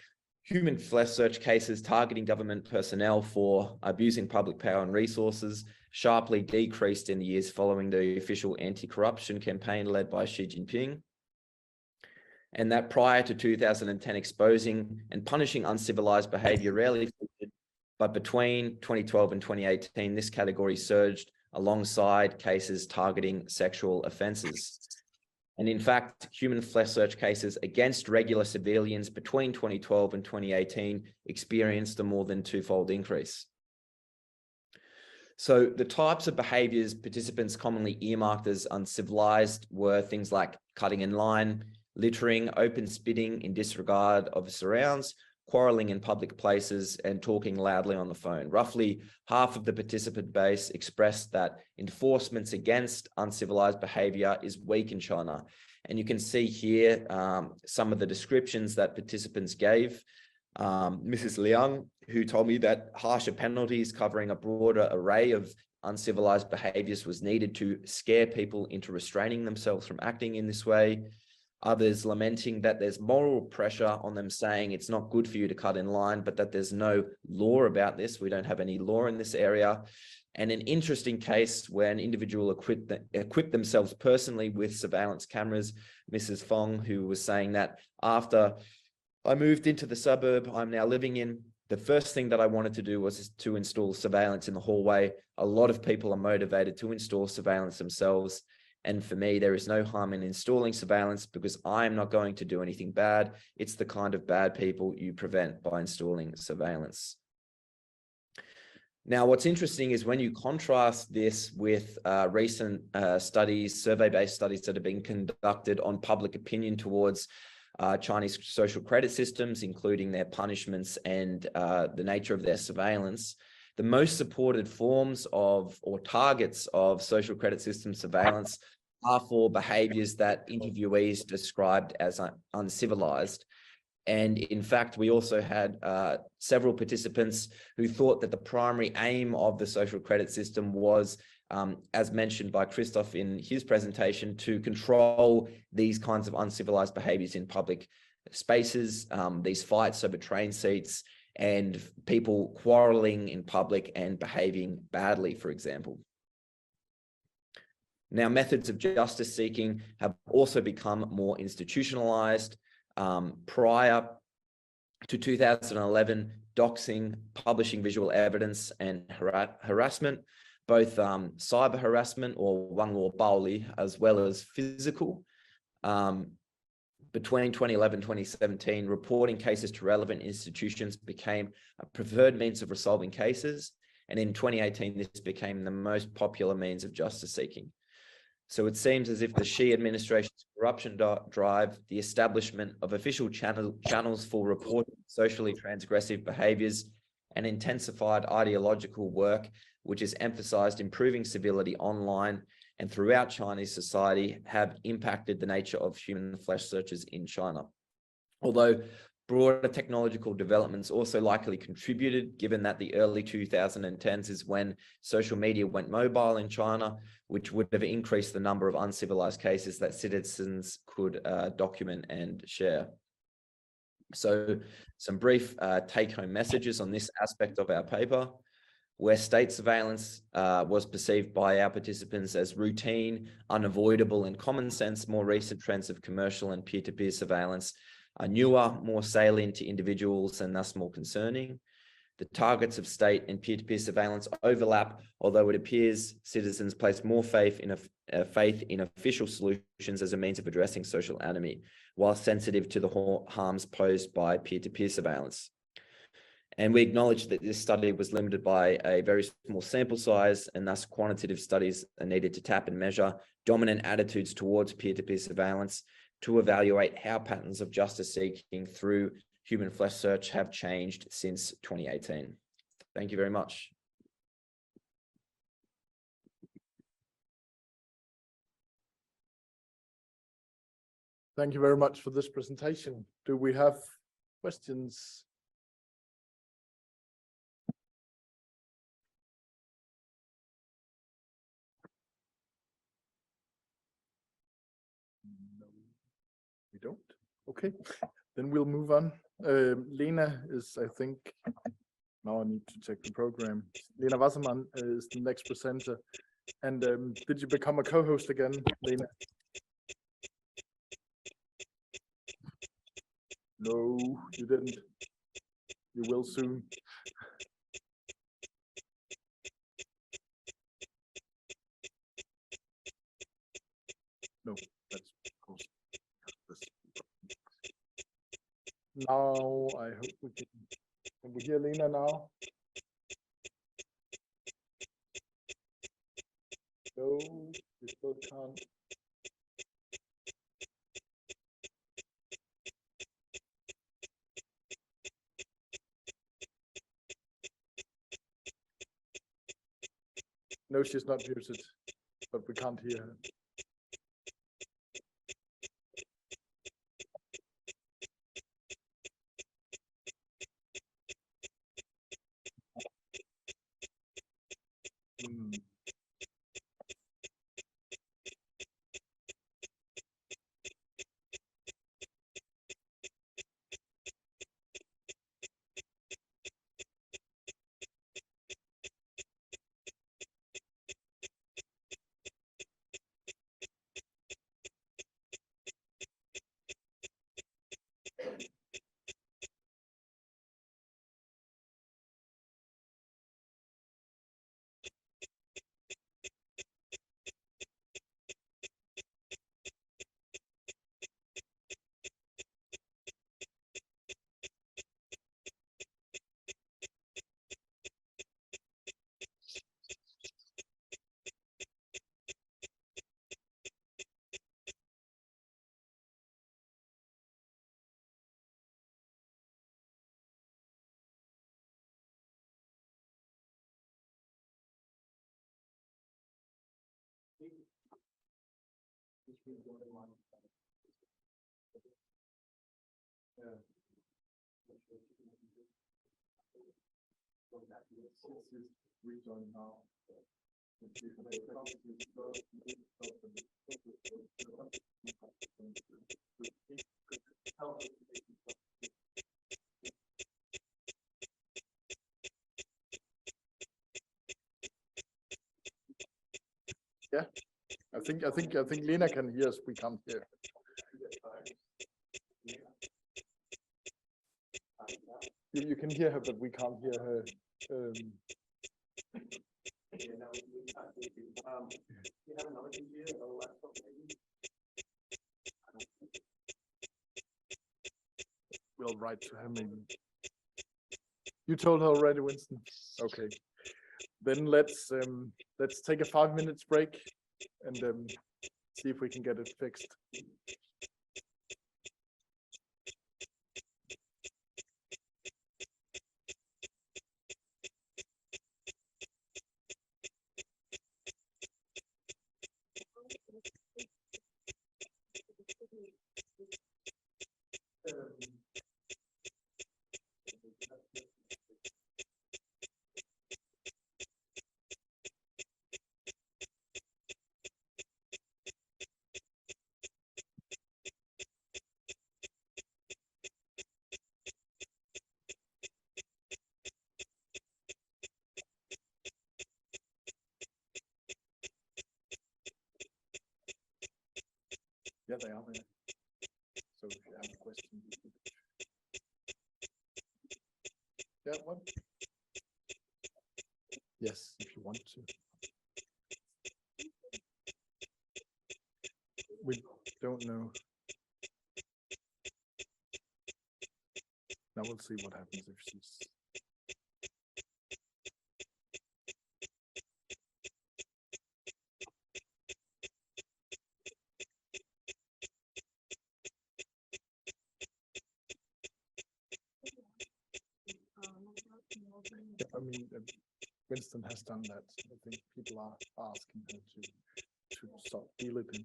[SPEAKER 7] human flesh search cases targeting government personnel for abusing public power and resources sharply decreased in the years following the official anti-corruption campaign led by Xi Jinping. And that prior to 2010, exposing and punishing uncivilized behavior rarely featured, but between 2012 and 2018, this category surged alongside cases targeting sexual offenses. And in fact, human flesh search cases against regular civilians between 2012 and 2018 experienced a more than twofold increase. So the types of behaviors participants commonly earmarked as uncivilized were things like cutting in line, littering, open spitting in disregard of surrounds, quarreling in public places, and talking loudly on the phone. Roughly half of the participant base expressed that enforcements against uncivilized behavior is weak in China. And you can see here some of the descriptions that participants gave. Mrs. Liang, who told me that harsher penalties covering a broader array of uncivilized behaviors was needed to scare people into restraining themselves from acting in this way. Others lamenting that there's moral pressure on them, saying it's not good for you to cut in line, but that there's no law about this. We don't have any law in this area. And an interesting case where an individual equipped themselves personally with surveillance cameras, Mrs. Fong, who was saying that after I moved into the suburb I'm now living in. The first thing that I wanted to do was to install surveillance in the hallway. A lot of people are motivated to install surveillance themselves. And for me, there is no harm in installing surveillance because I'm not going to do anything bad. It's the kind of bad people you prevent by installing surveillance. Now, what's interesting is when you contrast this with recent studies, survey-based studies that have been conducted on public opinion towards Chinese social credit systems, including their punishments and the nature of their surveillance, the most supported forms of or targets of social credit system surveillance are for behaviors that interviewees described as uncivilized. And in fact, we also had several participants who thought that the primary aim of the social credit system was, as mentioned by Christoph in his presentation, to control these kinds of uncivilized behaviors in public spaces, these fights over train seats, and people quarreling in public and behaving badly, for example. Now, methods of justice seeking have also become more institutionalized. Prior to 2011, doxing, publishing visual evidence, and harassment, both cyber harassment or wangluobaoli, as well as physical. Between 2011 and 2017, reporting cases to relevant institutions became a preferred means of resolving cases. And in 2018, this became the most popular means of justice seeking. So it seems as if the Xi administration's corruption drive, the establishment of official channels for reporting socially transgressive behaviors, and intensified ideological work, which has emphasized improving civility online and throughout Chinese society, have impacted the nature of human flesh searches in China. Although broader technological developments also likely contributed, given that the early 2010s is when social media went mobile in China, which would have increased the number of uncivilized cases that citizens could document and share. So some brief take-home messages on this aspect of our paper. Where state surveillance was perceived by our participants as routine, unavoidable, and common sense, more recent trends of commercial and peer-to-peer surveillance are newer, more salient to individuals, and thus more concerning. The targets of state and peer-to-peer surveillance overlap, although it appears citizens place more faith in official solutions as a means of addressing social anomie, while sensitive to the harms posed by peer-to-peer surveillance. And we acknowledge that this study was limited by a very small sample size, and thus quantitative studies are needed to tap and measure dominant attitudes towards peer-to-peer surveillance to evaluate how patterns of justice seeking through human flesh search have changed since 2018. Thank you very much.
[SPEAKER 1] Thank you very much for this presentation. Do we have questions? No, we don't. Okay, then we'll move on. Lena is, I think, now I need to check the program. Lena Wassermann is the next presenter. And did you become a co-host again, Lena? No, you didn't. You will soon. No, that's of course. Now I hope we can we hear Lena now? No, we still can't. No, she's not muted, but we can't hear her. Yeah, I think Lena can hear us. We can't hear. You can hear her, but we can't hear her. We'll write to her maybe. You told her already, Winston. Okay. Then let's take a 5 minutes break and see if we can get it fixed. Yeah, they are there. So if you have a question, yeah, one. Yes, if you want to. We don't know. Now we'll see what happens if she's. Yeah, I mean, Winston has done that. I think people are asking her to sort of deal it and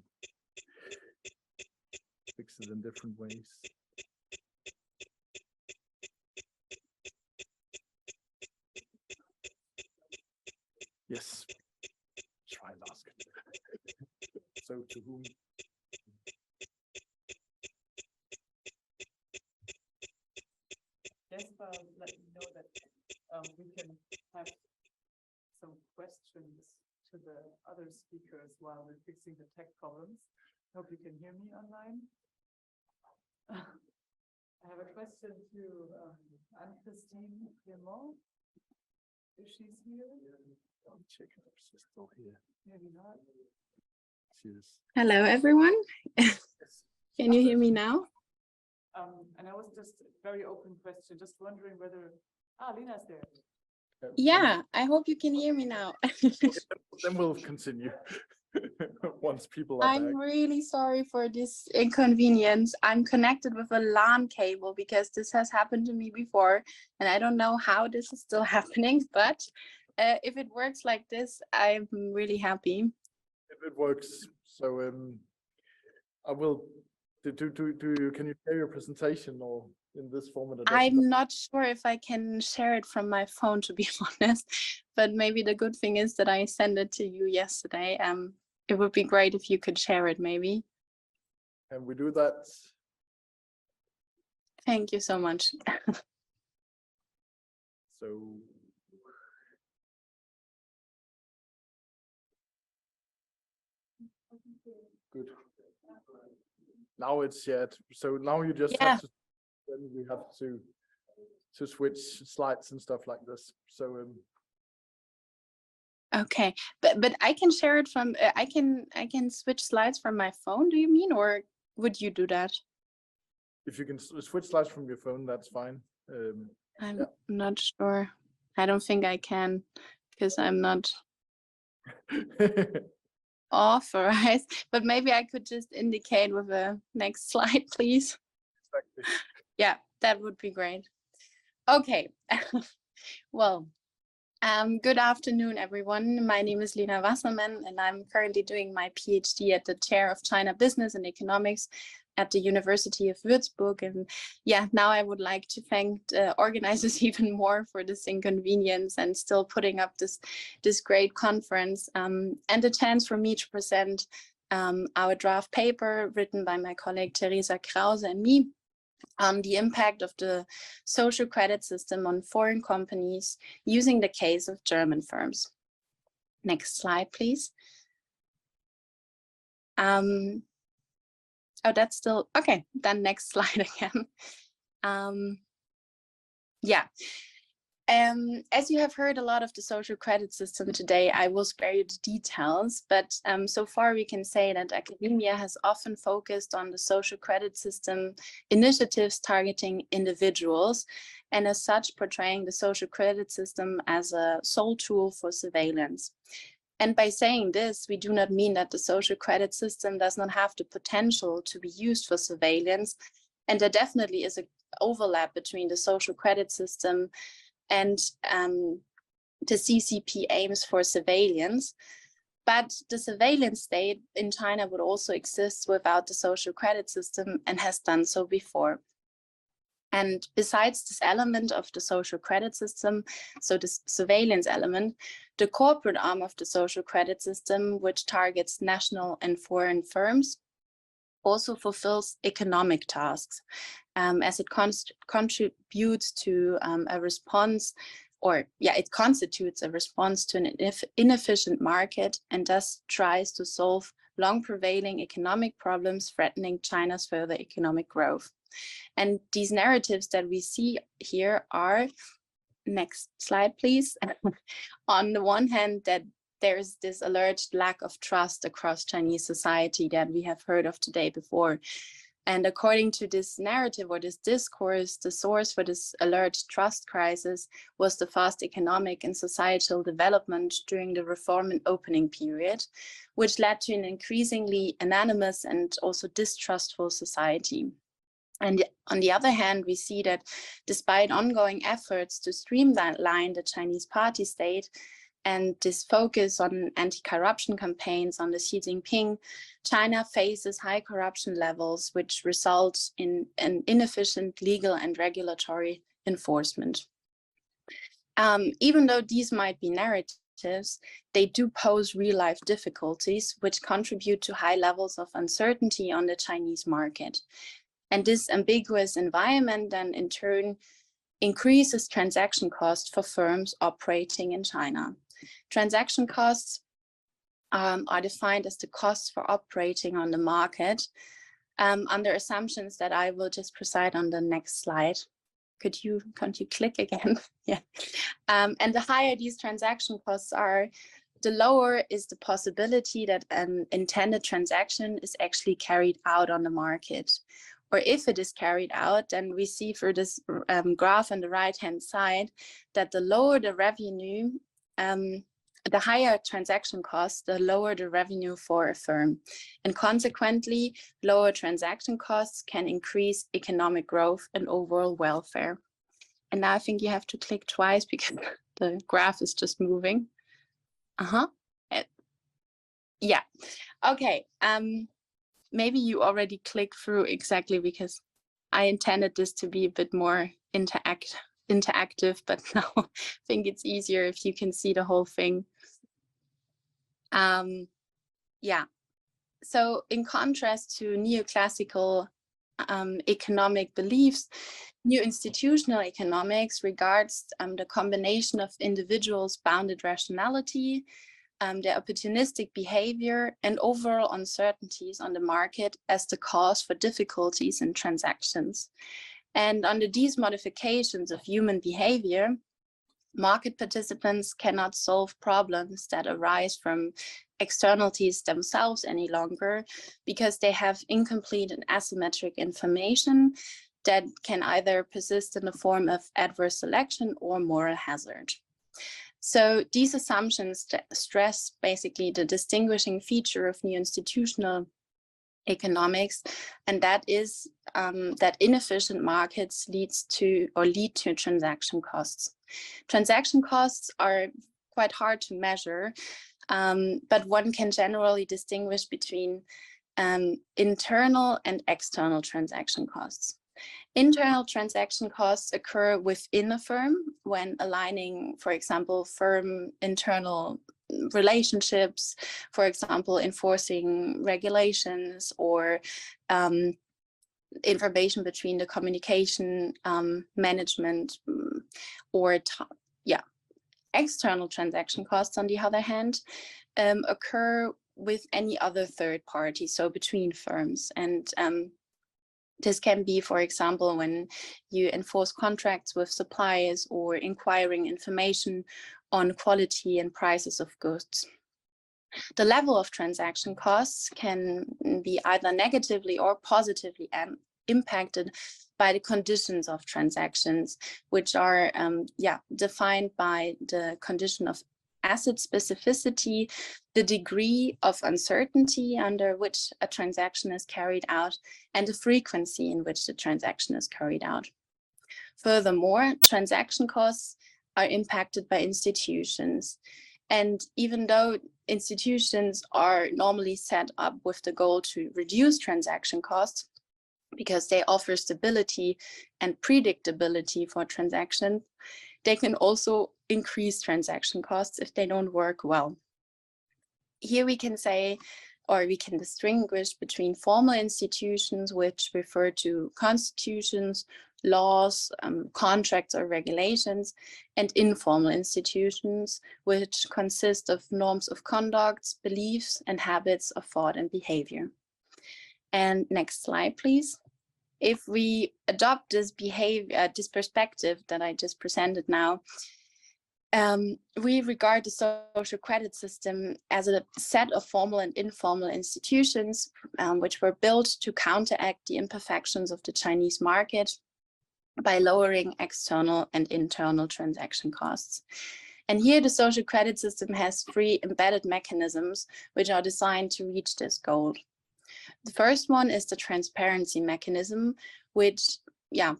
[SPEAKER 1] fix it in different ways. Yes, try and ask it. So to whom?
[SPEAKER 8] Yes, let me know that we can have some questions to the other speakers while we're fixing the tech problems. Hope you can hear me online. I have a question to Anne-Christine Trémon. If she's here.
[SPEAKER 1] I'll check if she's still here.
[SPEAKER 8] Maybe not.
[SPEAKER 1] She is.
[SPEAKER 9] Hello, everyone. Can you hear me now?
[SPEAKER 8] And I was just a very open question, just wondering whether Lena's there.
[SPEAKER 9] Yeah, I hope you can hear me now.
[SPEAKER 1] Then we'll continue once people are
[SPEAKER 9] I'm
[SPEAKER 1] back.
[SPEAKER 9] really sorry for this inconvenience. I'm connected with a LAN cable because this has happened to me before, and I don't know how this is still happening, but if it works like this, I'm really happy.
[SPEAKER 1] It works. So I will. Can you share your presentation or in this format?
[SPEAKER 9] I'm not sure if I can share it from my phone, to be honest, but maybe the good thing is that I sent it to you yesterday. It would be great if you could share it, maybe.
[SPEAKER 1] Can we do that?
[SPEAKER 9] Thank you so much.
[SPEAKER 1] So. Good. Now it's shared. So now you just have to. Then we have to switch slides and stuff like this. So.
[SPEAKER 9] Okay, but I can share it from I can switch slides from my phone. Do you mean, or would you do that?
[SPEAKER 1] If you can switch slides from your phone, that's fine.
[SPEAKER 9] I'm not sure. I don't think I can because I'm not authorized. But maybe I could just indicate with a next slide, please.
[SPEAKER 1] Exactly.
[SPEAKER 9] Yeah, that would be great. Okay. Well, Good afternoon, everyone. My name is Lena Wassermann, and I'm currently doing my PhD at the Chair of China Business and Economics at the University of Wurzburg. And yeah, now I would like to thank the organizers even more for this inconvenience and still putting up this great conference, and the chance for me to present our draft paper written by my colleague Theresa, Krause, and me on the impact of the social credit system on foreign companies using the case of German firms. Next slide, please. Oh, that's still, okay, then next slide again. Yeah. As you have heard a lot of the social credit system today, I will spare you the details, but so far we can say that academia has often focused on the social credit system initiatives targeting individuals, and as such portraying the social credit system as a sole tool for surveillance. And by saying this, we do not mean that the social credit system does not have the potential to be used for surveillance, and there definitely is an overlap between the social credit system and the CCP aims for surveillance. But the surveillance state in China would also exist without the social credit system and has done so before. And besides this element of the social credit system, so this surveillance element, the corporate arm of the social credit system, which targets national and foreign firms, also fulfills economic tasks, as it contributes to a response, or yeah, it constitutes a response to an inefficient market and thus tries to solve long prevailing economic problems threatening China's further economic growth. And these narratives that we see here are, next slide, please. On the one hand, that there's this alleged lack of trust across Chinese society that we have heard of today before. And according to this narrative or this discourse, the source for this alleged trust crisis was the fast economic and societal development during the reform and opening period, which led to an increasingly anonymous and also distrustful society. And on the other hand, we see that despite ongoing efforts to streamline the Chinese party state and this focus on anti-corruption campaigns on the Xi Jinping, China faces high corruption levels, which results in an inefficient legal and regulatory enforcement. Even though these might be narratives, they do pose real-life difficulties, which contribute to high levels of uncertainty on the Chinese market. And this ambiguous environment then in turn increases transaction costs for firms operating in China. Transaction costs are defined as the costs for operating on the market under assumptions that I will just preside on the next slide. Can't you click again? Yeah. And the higher these transaction costs are, the lower is the possibility that an intended transaction is actually carried out on the market. Or if it is carried out, then we see for this graph on the right-hand side that the lower the revenue, the higher transaction costs, the lower the revenue for a firm. And consequently, lower transaction costs can increase economic growth and overall welfare. And now I think you have to click twice because the graph is just moving. Yeah, okay. Maybe you already clicked through exactly because I intended this to be a bit more interactive, but now I think it's easier if you can see the whole thing. Yeah, so in contrast to neoclassical economic beliefs, new institutional economics regards the combination of individuals' bounded rationality, their opportunistic behavior, and overall uncertainties on the market as the cause for difficulties in transactions. And under these modifications of human behavior, market participants cannot solve problems that arise from externalities themselves any longer because they have incomplete and asymmetric information that can either persist in the form of adverse selection or moral hazard. So these assumptions stress basically the distinguishing feature of new institutional economics, and that is that inefficient markets lead to transaction costs. Transaction costs are quite hard to measure, but one can generally distinguish between internal and external transaction costs. Internal transaction costs occur within a firm when aligning, for example, firm internal relationships, for example, enforcing regulations or information between the communication management or external transaction costs, on the other hand, occur with any other third party, so between firms. And this can be, for example, when you enforce contracts with suppliers or inquiring information on quality and prices of goods. The level of transaction costs can be either negatively or positively impacted by the conditions of transactions, which are defined by the condition of asset specificity, the degree of uncertainty under which a transaction is carried out, and the frequency in which the transaction is carried out. Furthermore, transaction costs are impacted by institutions. And even though institutions are normally set up with the goal to reduce transaction costs, because they offer stability and predictability for transactions, they can also increase transaction costs if they don't work well. Here we can say, or we can distinguish between formal institutions, which refer to constitutions, laws, contracts or regulations, and informal institutions, which consist of norms of conduct, beliefs, and habits of thought and behavior. And next slide, please. If we adopt this behavior, this perspective that I just presented now, we regard the social credit system as a set of formal and informal institutions which were built to counteract the imperfections of the Chinese market by lowering external and internal transaction costs. And here the social credit system has 3 embedded mechanisms which are designed to reach this goal. The first one is the transparency mechanism, which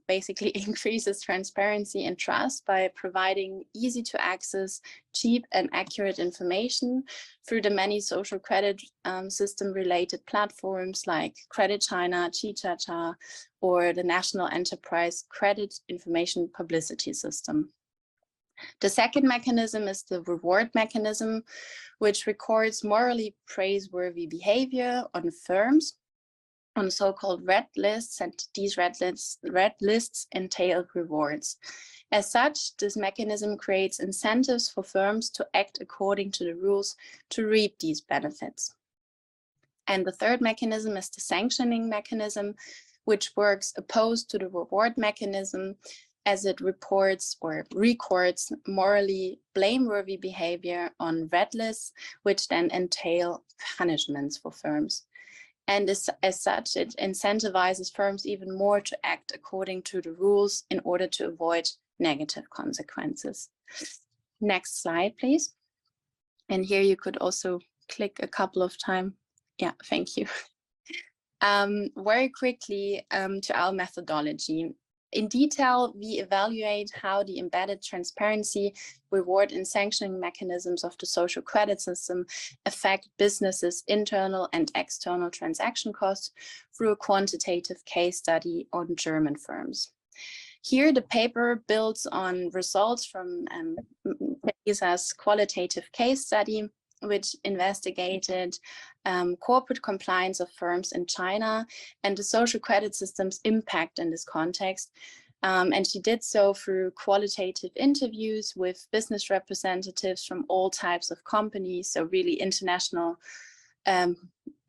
[SPEAKER 9] basically increases transparency and trust by providing easy to access, cheap and accurate information through the many social credit system related platforms like Credit China, Chi-Cha-Cha, or the National Enterprise Credit Information Publicity System. The second mechanism is the reward mechanism, which records morally praiseworthy behavior on firms on so-called red lists, and these red lists entail rewards. As such, this mechanism creates incentives for firms to act according to the rules to reap these benefits. And the third mechanism is the sanctioning mechanism, which works opposed to the reward mechanism, as it reports or records morally blameworthy behavior on red lists, which then entail punishments for firms. And as such, it incentivizes firms even more to act according to the rules in order to avoid negative consequences. Next slide, please. And here you could also click a couple of times. Yeah, thank you. Very quickly to our methodology. In detail, we evaluate how the embedded transparency, reward and sanctioning mechanisms of the social credit system affect businesses' internal and external transaction costs through a quantitative case study on German firms. Here, the paper builds on results from Theresa's qualitative case study, which investigated corporate compliance of firms in China and the social credit system's impact in this context. And she did so through qualitative interviews with business representatives from all types of companies, so really international,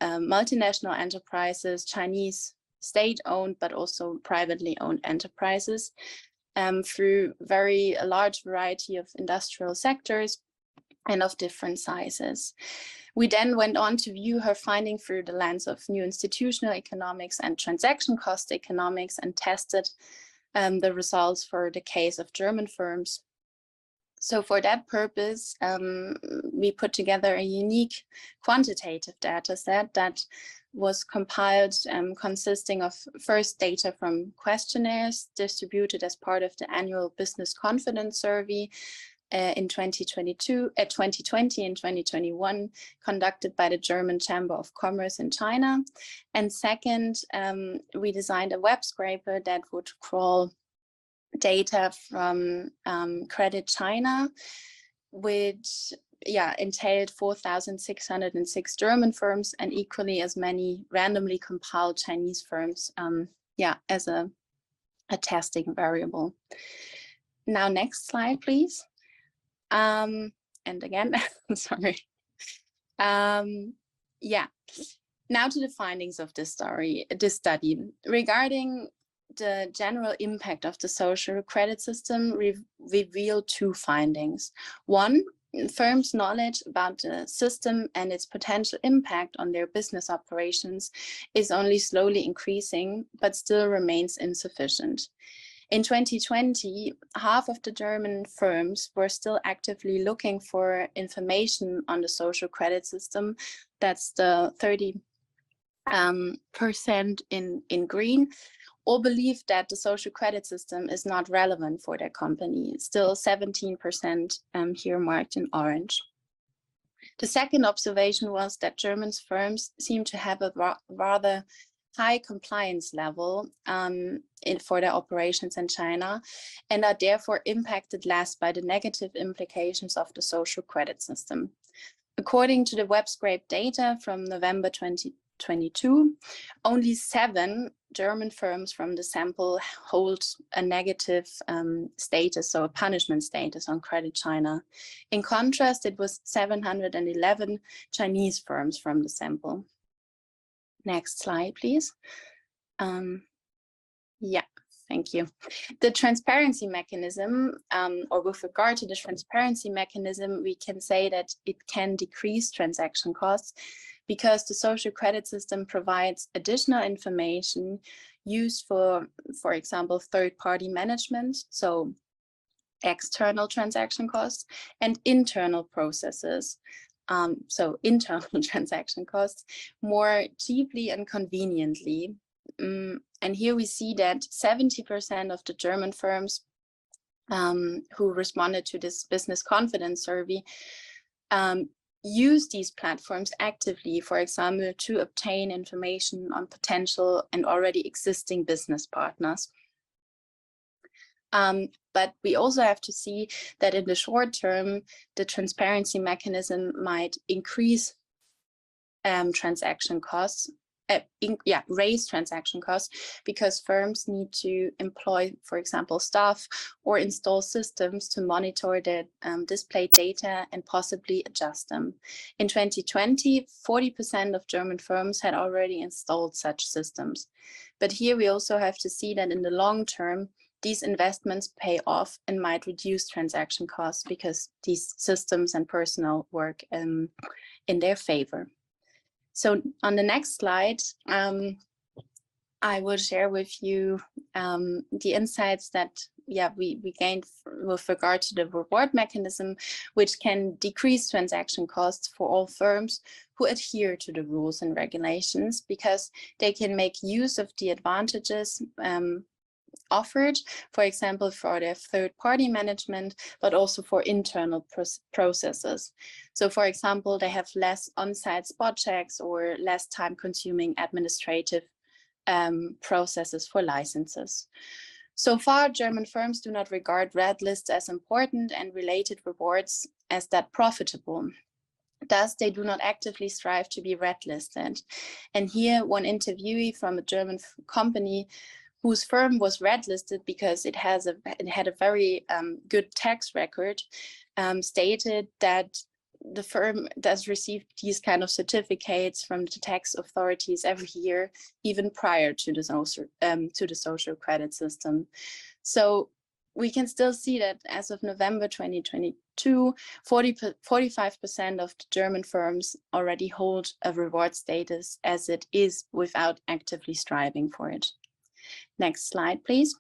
[SPEAKER 9] multinational enterprises, Chinese state-owned, but also privately owned enterprises, through a large variety of industrial sectors and of different sizes. We then went on to view her finding through the lens of new institutional economics and transaction cost economics, and tested the results for the case of German firms. So for that purpose, we put together a unique quantitative data set that was compiled consisting of first data from questionnaires distributed as part of the annual business confidence survey in 2020 and 2021, conducted by the German Chamber of Commerce in China. And second, we designed a web scraper that would crawl data from Credit China, which entailed 4,606 German firms and equally as many randomly compiled Chinese firms as a testing variable. Now, next slide, please. And again, sorry. Now to the findings of this study. Regarding the general impact of the social credit system, revealed two findings. One, firms' knowledge about the system and its potential impact on their business operations is only slowly increasing, but still remains insufficient. In 2020, half of the German firms were still actively looking for information on the social credit system. That's the 30% in green, or believe that the social credit system is not relevant for their company. Still 17% here marked in orange. The second observation was that German firms seem to have a rather high compliance level for their operations in China, and are therefore impacted less by the negative implications of the social credit system. According to the web scrape data from November 2022, only 7 German firms from the sample hold a negative status, so a punishment status on Credit China. In contrast, it was 711 Chinese firms from the sample. Next slide, please. Thank you. The transparency mechanism, or with regard to the transparency mechanism, we can say that it can decrease transaction costs because the social credit system provides additional information used for example, third-party management, so external transaction costs, and internal processes. So internal transaction costs more cheaply and conveniently. And here we see that 70% of the German firms who responded to this business confidence survey use these platforms actively, for example, to obtain information on potential and already existing business partners. But we also have to see that in the short term, the transparency mechanism might increase transaction costs, raise transaction costs, because firms need to employ, for example, staff or install systems to monitor the displayed data and possibly adjust them. In 2020, 40% of German firms had already installed such systems. But here we also have to see that in the long term, these investments pay off and might reduce transaction costs because these systems and personnel work in their favor. So on the next slide, I will share with you the insights that we gained with regard to the reward mechanism, which can decrease transaction costs for all firms who adhere to the rules and regulations, because they can make use of the advantages offered, for example, for their third-party management, but also for internal processes. So, for example, they have less on-site spot checks or less time-consuming administrative processes for licenses. So far, German firms do not regard red lists as important and related rewards as that profitable. Thus, they do not actively strive to be red listed. And here, one interviewee from a German company whose firm was red listed because it had a very good tax record, stated that the firm does receive these kind of certificates from the tax authorities every year, even prior to the social credit system. So we can still see that as of November 2022, 45% of the German firms already hold a reward status as it is without actively striving for it. Next slide, please.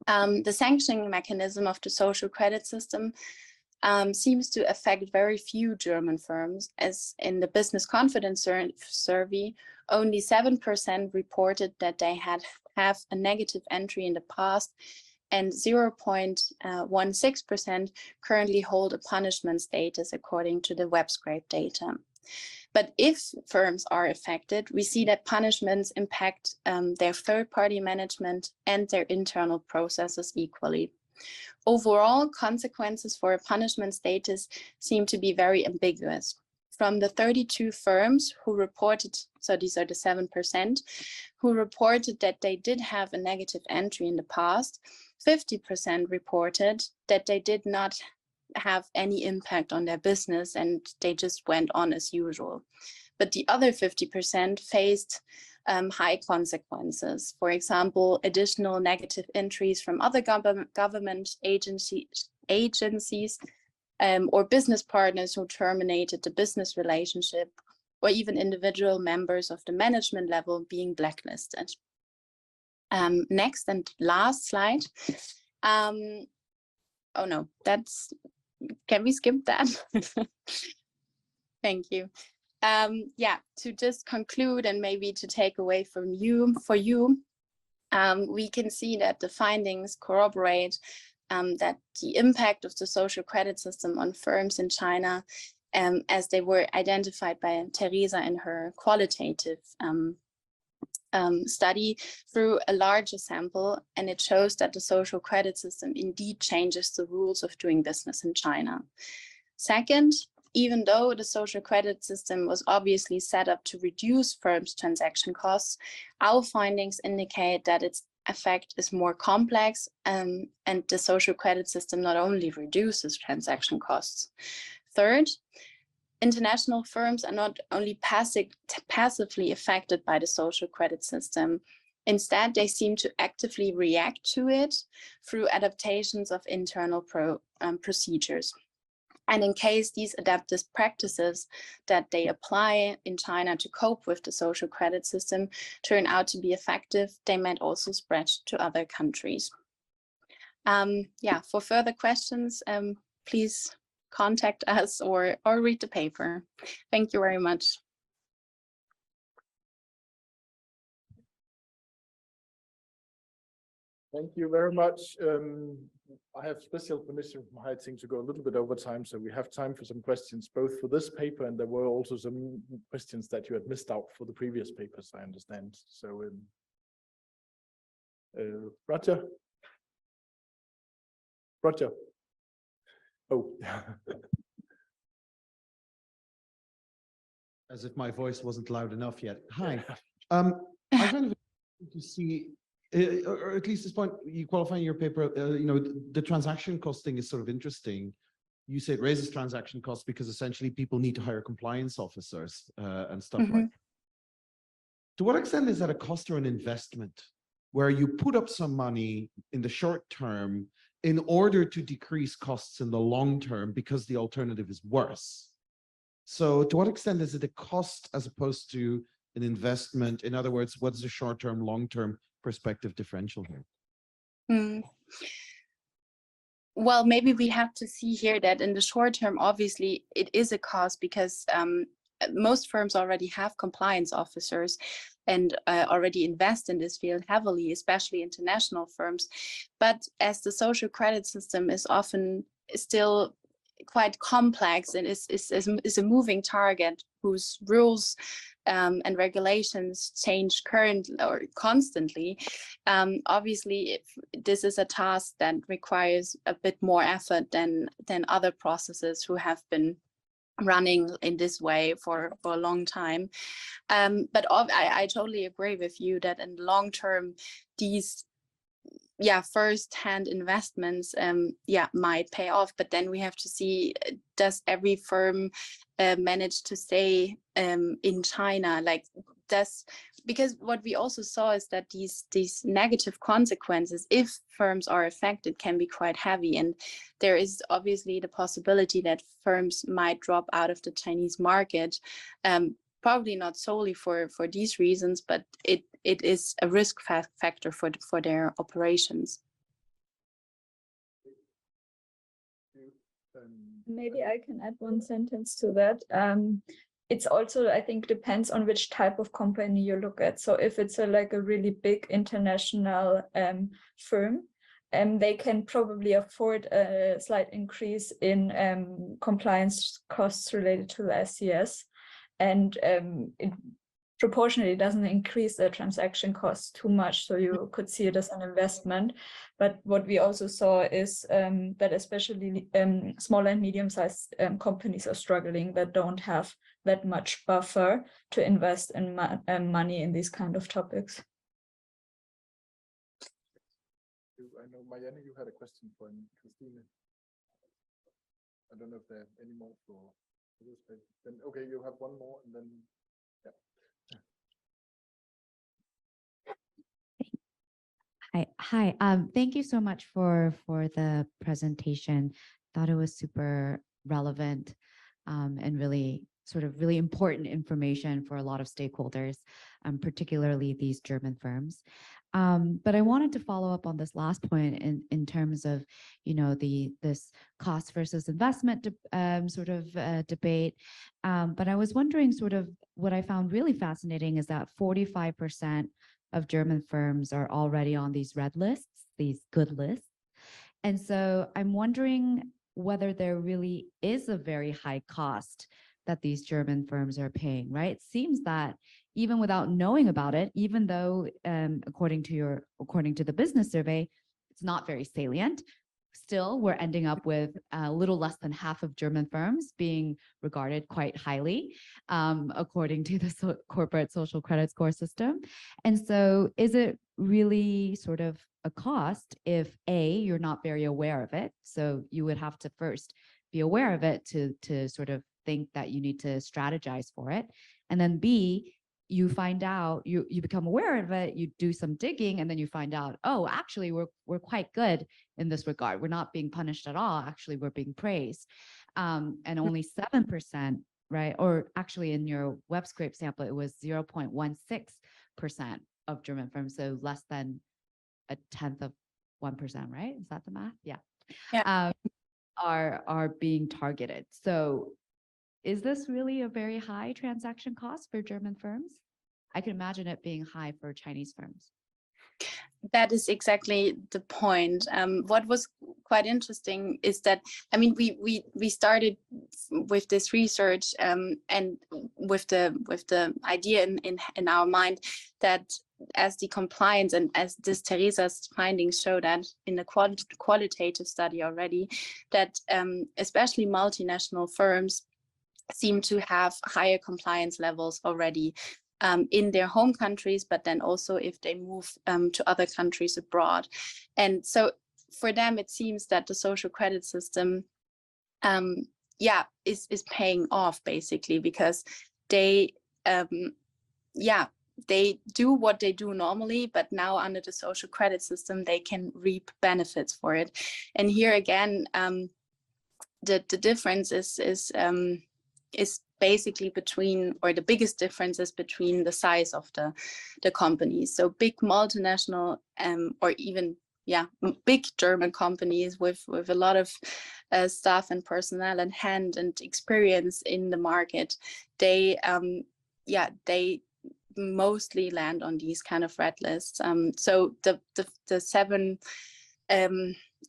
[SPEAKER 9] The sanctioning mechanism of the social credit system seems to affect very few German firms, as in the business confidence survey, only 7% reported that they have a negative entry in the past, and 0.16% currently hold a punishment status according to the web scrape data. But if firms are affected, we see that punishments impact their third-party management and their internal processes equally. Overall, consequences for a punishment status seem to be very ambiguous. From the 32 firms who reported, so these are the 7%, who reported that they did have a negative entry in the past, 50% reported that they did not have any impact on their business and they just went on as usual. But the other 50% faced high consequences. For example, additional negative entries from other government agencies or business partners who terminated the business relationship, or even individual members of the management level being blacklisted. Next and last slide. Oh no, can we skip that? Thank you. Yeah, to just conclude and maybe to take away from you, we can see that the findings corroborate that the impact of the social credit system on firms in China, as they were identified by Theresa in her qualitative study through a larger sample, and it shows that the social credit system indeed changes the rules of doing business in China. Second, even though the social credit system was obviously set up to reduce firms' transaction costs, our findings indicate that its effect is more complex, and the social credit system not only reduces transaction costs. Third, international firms are not only passively affected by the social credit system. Instead, they seem to actively react to it through adaptations of internal procedures. And in case these adaptive practices that they apply in China to cope with the social credit system turn out to be effective, they might also spread to other countries. Yeah, for further questions, please contact us or read the paper. Thank you very much.
[SPEAKER 1] Thank you very much. I have special permission from Heiting to go a little bit over time, so we have time for some questions, both for this paper, and there were also some questions that you had missed out for the previous papers, I understand. So, Roger? Oh.
[SPEAKER 5] As if my voice wasn't loud enough yet. Hi. I kind of to see, or at least this point, you qualify in your paper, the transaction costing is sort of interesting. You say it raises transaction costs because essentially people need to hire compliance officers and stuff like that. To what extent is that a cost or an investment where you put up some money in the short term in order to decrease costs in the long term because the alternative is worse? So to what extent is it a cost as opposed to an investment? In other words, what's the short-term, long-term perspective differential here?
[SPEAKER 9] Well, maybe we have to see here that in the short term, obviously, it is a cost because most firms already have compliance officers and already invest in this field heavily, especially international firms. But as the social credit system is often still quite complex and is a moving target whose rules and regulations change currently or constantly, obviously if this is a task that requires a bit more effort than other processes who have been running in this way for a long time. But I totally agree with you that in the long term, these first-hand investments might pay off, but then we have to see, does every firm manage to stay in China? Because what we also saw is that these negative consequences, if firms are affected, can be quite heavy, and there is obviously the possibility that firms might drop out of the Chinese market. Probably not solely for these reasons, but it is a risk factor for their operations.
[SPEAKER 10] Maybe I can add one sentence to that. It's also, I think, depends on which type of company you look at. So if it's like a really big international firm, they can probably afford a slight increase in compliance costs related to the SCS, and it proportionally doesn't increase the transaction costs too much, so you could see it as an investment. But what we also saw is that especially small and medium-sized companies are struggling, that don't have that much buffer to invest in money in these kind of topics.
[SPEAKER 1] I know, Marianne, you had a question for Christine. I don't know if there are any more for this page. Then, okay, you have one more, and then, yeah.
[SPEAKER 3] Hi. Thank you so much for the presentation. Thought it was super relevant and really important information for a lot of stakeholders, particularly these German firms. But I wanted to follow up on this last point in terms of, this cost versus investment debate. But I was wondering, what I found really fascinating is that 45% of German firms are already on these red lists, these good lists. And so I'm wondering whether there really is a very high cost that these German firms are paying, right? It seems that even without knowing about it, even though according to the business survey, it's not very salient, still we're ending up with a little less than half of German firms being regarded quite highly, according to the corporate social credit score system. And so is it really sort of a cost if A, you're not very aware of it? So you would have to first be aware of it to sort of think that you need to strategize for it. And then B, you find out, you become aware of it, you do some digging, and then you find out, oh, actually, we're quite good in this regard. We're not being punished at all. Actually, we're being praised. And only 7%, right? Or actually in your web scrape sample, it was 0.16% of German firms, so less than a tenth of 1%, right? Is that the math? Yeah.
[SPEAKER 9] Yeah.
[SPEAKER 3] Are being targeted. So is this really a very high transaction cost for German firms? I can imagine it being high for Chinese firms.
[SPEAKER 9] That is exactly the point. What was quite interesting is that, I mean, we started with this research and with the idea in our mind that as the compliance and as this Theresa's findings show that in the qualitative study already, that especially multinational firms seem to have higher compliance levels already in their home countries, but then also if they move to other countries abroad. And so for them, it seems that the social credit system, is paying off basically, because they, they do what they do normally, but now under the social credit system, they can reap benefits for it. And here again, the difference is basically between, or the biggest difference is between the size of the companies. So big multinational or even big German companies with a lot of staff and personnel and hand and experience in the market, they mostly land on these kind of red lists. So the 7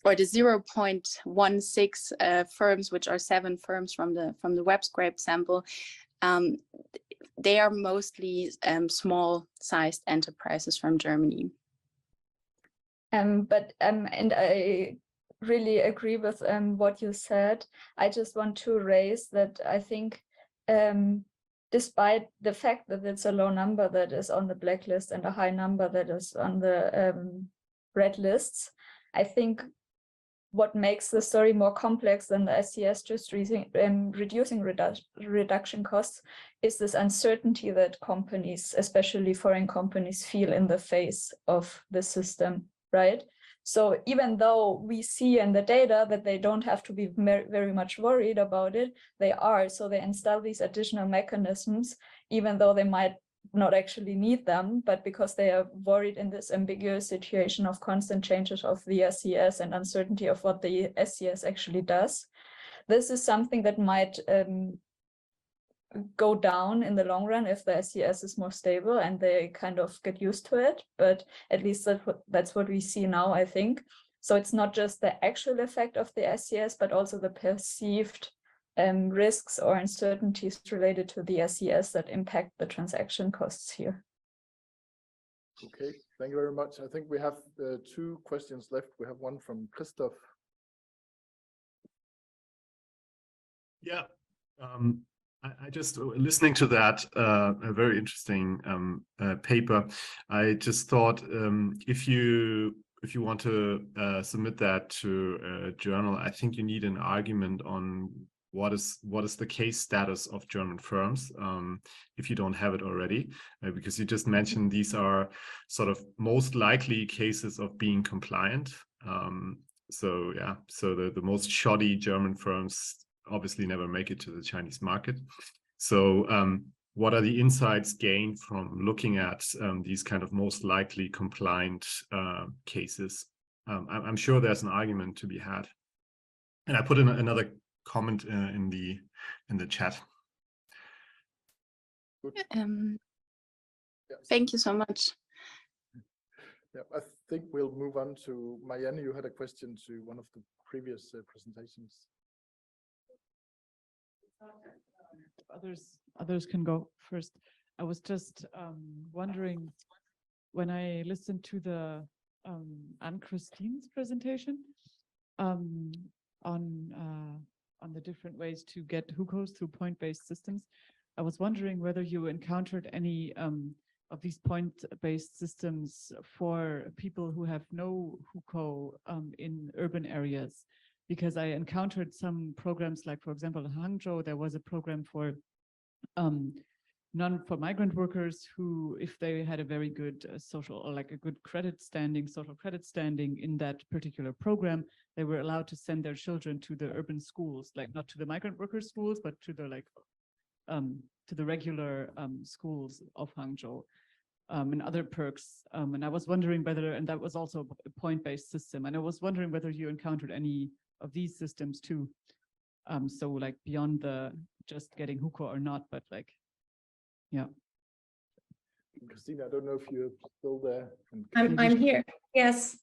[SPEAKER 9] or the 0.16 firms, which are 7 firms from the web scrape sample, they are mostly small-sized enterprises from Germany.
[SPEAKER 10] And I really agree with what you said. I just want to raise that I think despite the fact that it's a low number that is on the blacklist and a high number that is on the red lists, I think what makes the story more complex than the SCS just reducing reduction costs is this uncertainty that companies, especially foreign companies, feel in the face of the system, right? So even though we see in the data that they don't have to be very much worried about it, they are. So they install these additional mechanisms, even though they might not actually need them, but because they are worried in this ambiguous situation of constant changes of the SCS and uncertainty of what the SCS actually does. this is something that might go down in the long run if the SES is more stable and they kind of get used to it. But at least that's what we see now, I think. So it's not just the actual effect of the SES, but also the perceived risks or uncertainties related to the SES that impact the transaction costs here.
[SPEAKER 1] Okay, thank you very much. I think we have 2 questions left. We have one from Christoph.
[SPEAKER 2] Yeah, I just listening to that a very interesting paper. I just thought if you want to submit that to a journal, I think you need an argument on what is the case status of German firms, if you don't have it already, because you just mentioned these are sort of most likely cases of being compliant. So yeah, so the most shoddy German firms obviously never make it to the Chinese market. So what are the insights gained from looking at these kind of most likely compliant cases? I'm sure there's an argument to be had. And I put in another comment in the chat.
[SPEAKER 9] Thank you so much.
[SPEAKER 1] Yeah, I think we'll move on to Marianne. You had a question to one of the previous presentations.
[SPEAKER 8] Others can go first. I was just wondering, when I listened to the Anne-Christine's presentation on the different ways to get HUCOs through point-based systems, I was wondering whether you encountered any of these point-based systems for people who have no HUCO in urban areas. Because I encountered some programs, like, for example, in Hangzhou, there was a program for migrant workers who, if they had a very good social, or like a good social credit standing in that particular program, they were allowed to send their children to the urban schools, like not to the migrant workers schools, but to the to the regular schools of Hangzhou, and other perks. And I was wondering whether, and that was also a point-based system, and I was wondering whether you encountered any of these systems too. So like beyond the just getting HUCO or not, but like, yeah.
[SPEAKER 1] Christina, I don't know if you're still there.
[SPEAKER 6] I'm here. Yes.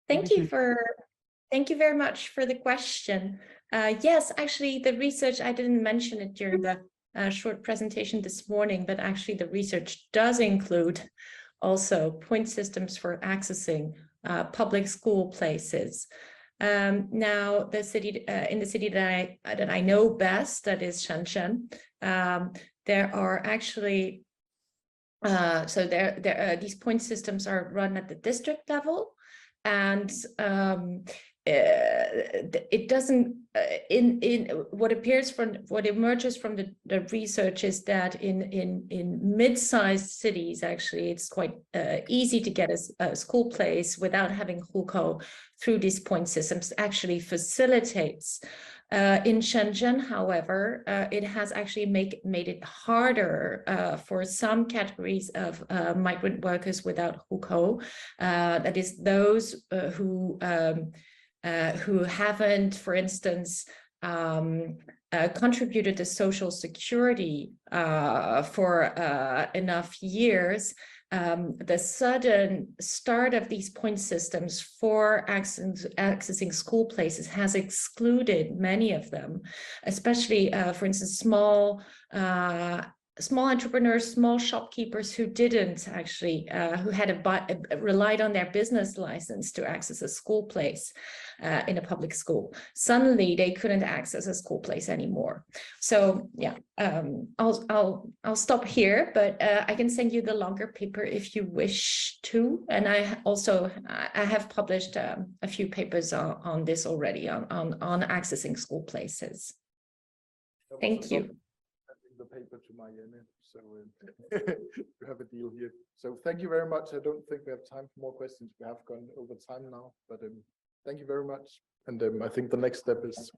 [SPEAKER 6] Thank you very much for the question. Yes, actually the research, I didn't mention it during the short presentation this morning, but actually the research does include also point systems for accessing public school places. Now, the city in the city that I know best, that is Shenzhen, there are actually these point systems are run at the district level, and it doesn't what emerges from the research is that in mid-sized cities, actually it's quite easy to get a school place without having HUCO through these point systems. Actually facilitates. In Shenzhen, however, it has actually made it harder for some categories of migrant workers without HUCO. That is those who haven't, for instance, contributed to Social Security for enough years. The sudden start of these point systems for accessing school places has excluded many of them, especially, for instance, small entrepreneurs, small shopkeepers who didn't actually, who had relied on their business license to access a school place in a public school. Suddenly, they couldn't access a school place anymore. So yeah, I'll stop here, but I can send you the longer paper if you wish to. And I have published a few papers on this already on accessing school places. Thank you.
[SPEAKER 1] The paper to Marianne, so you have a deal here. So thank you very much. I don't think we have time for more questions. We have gone over time now, but thank you very much. And I think the next step is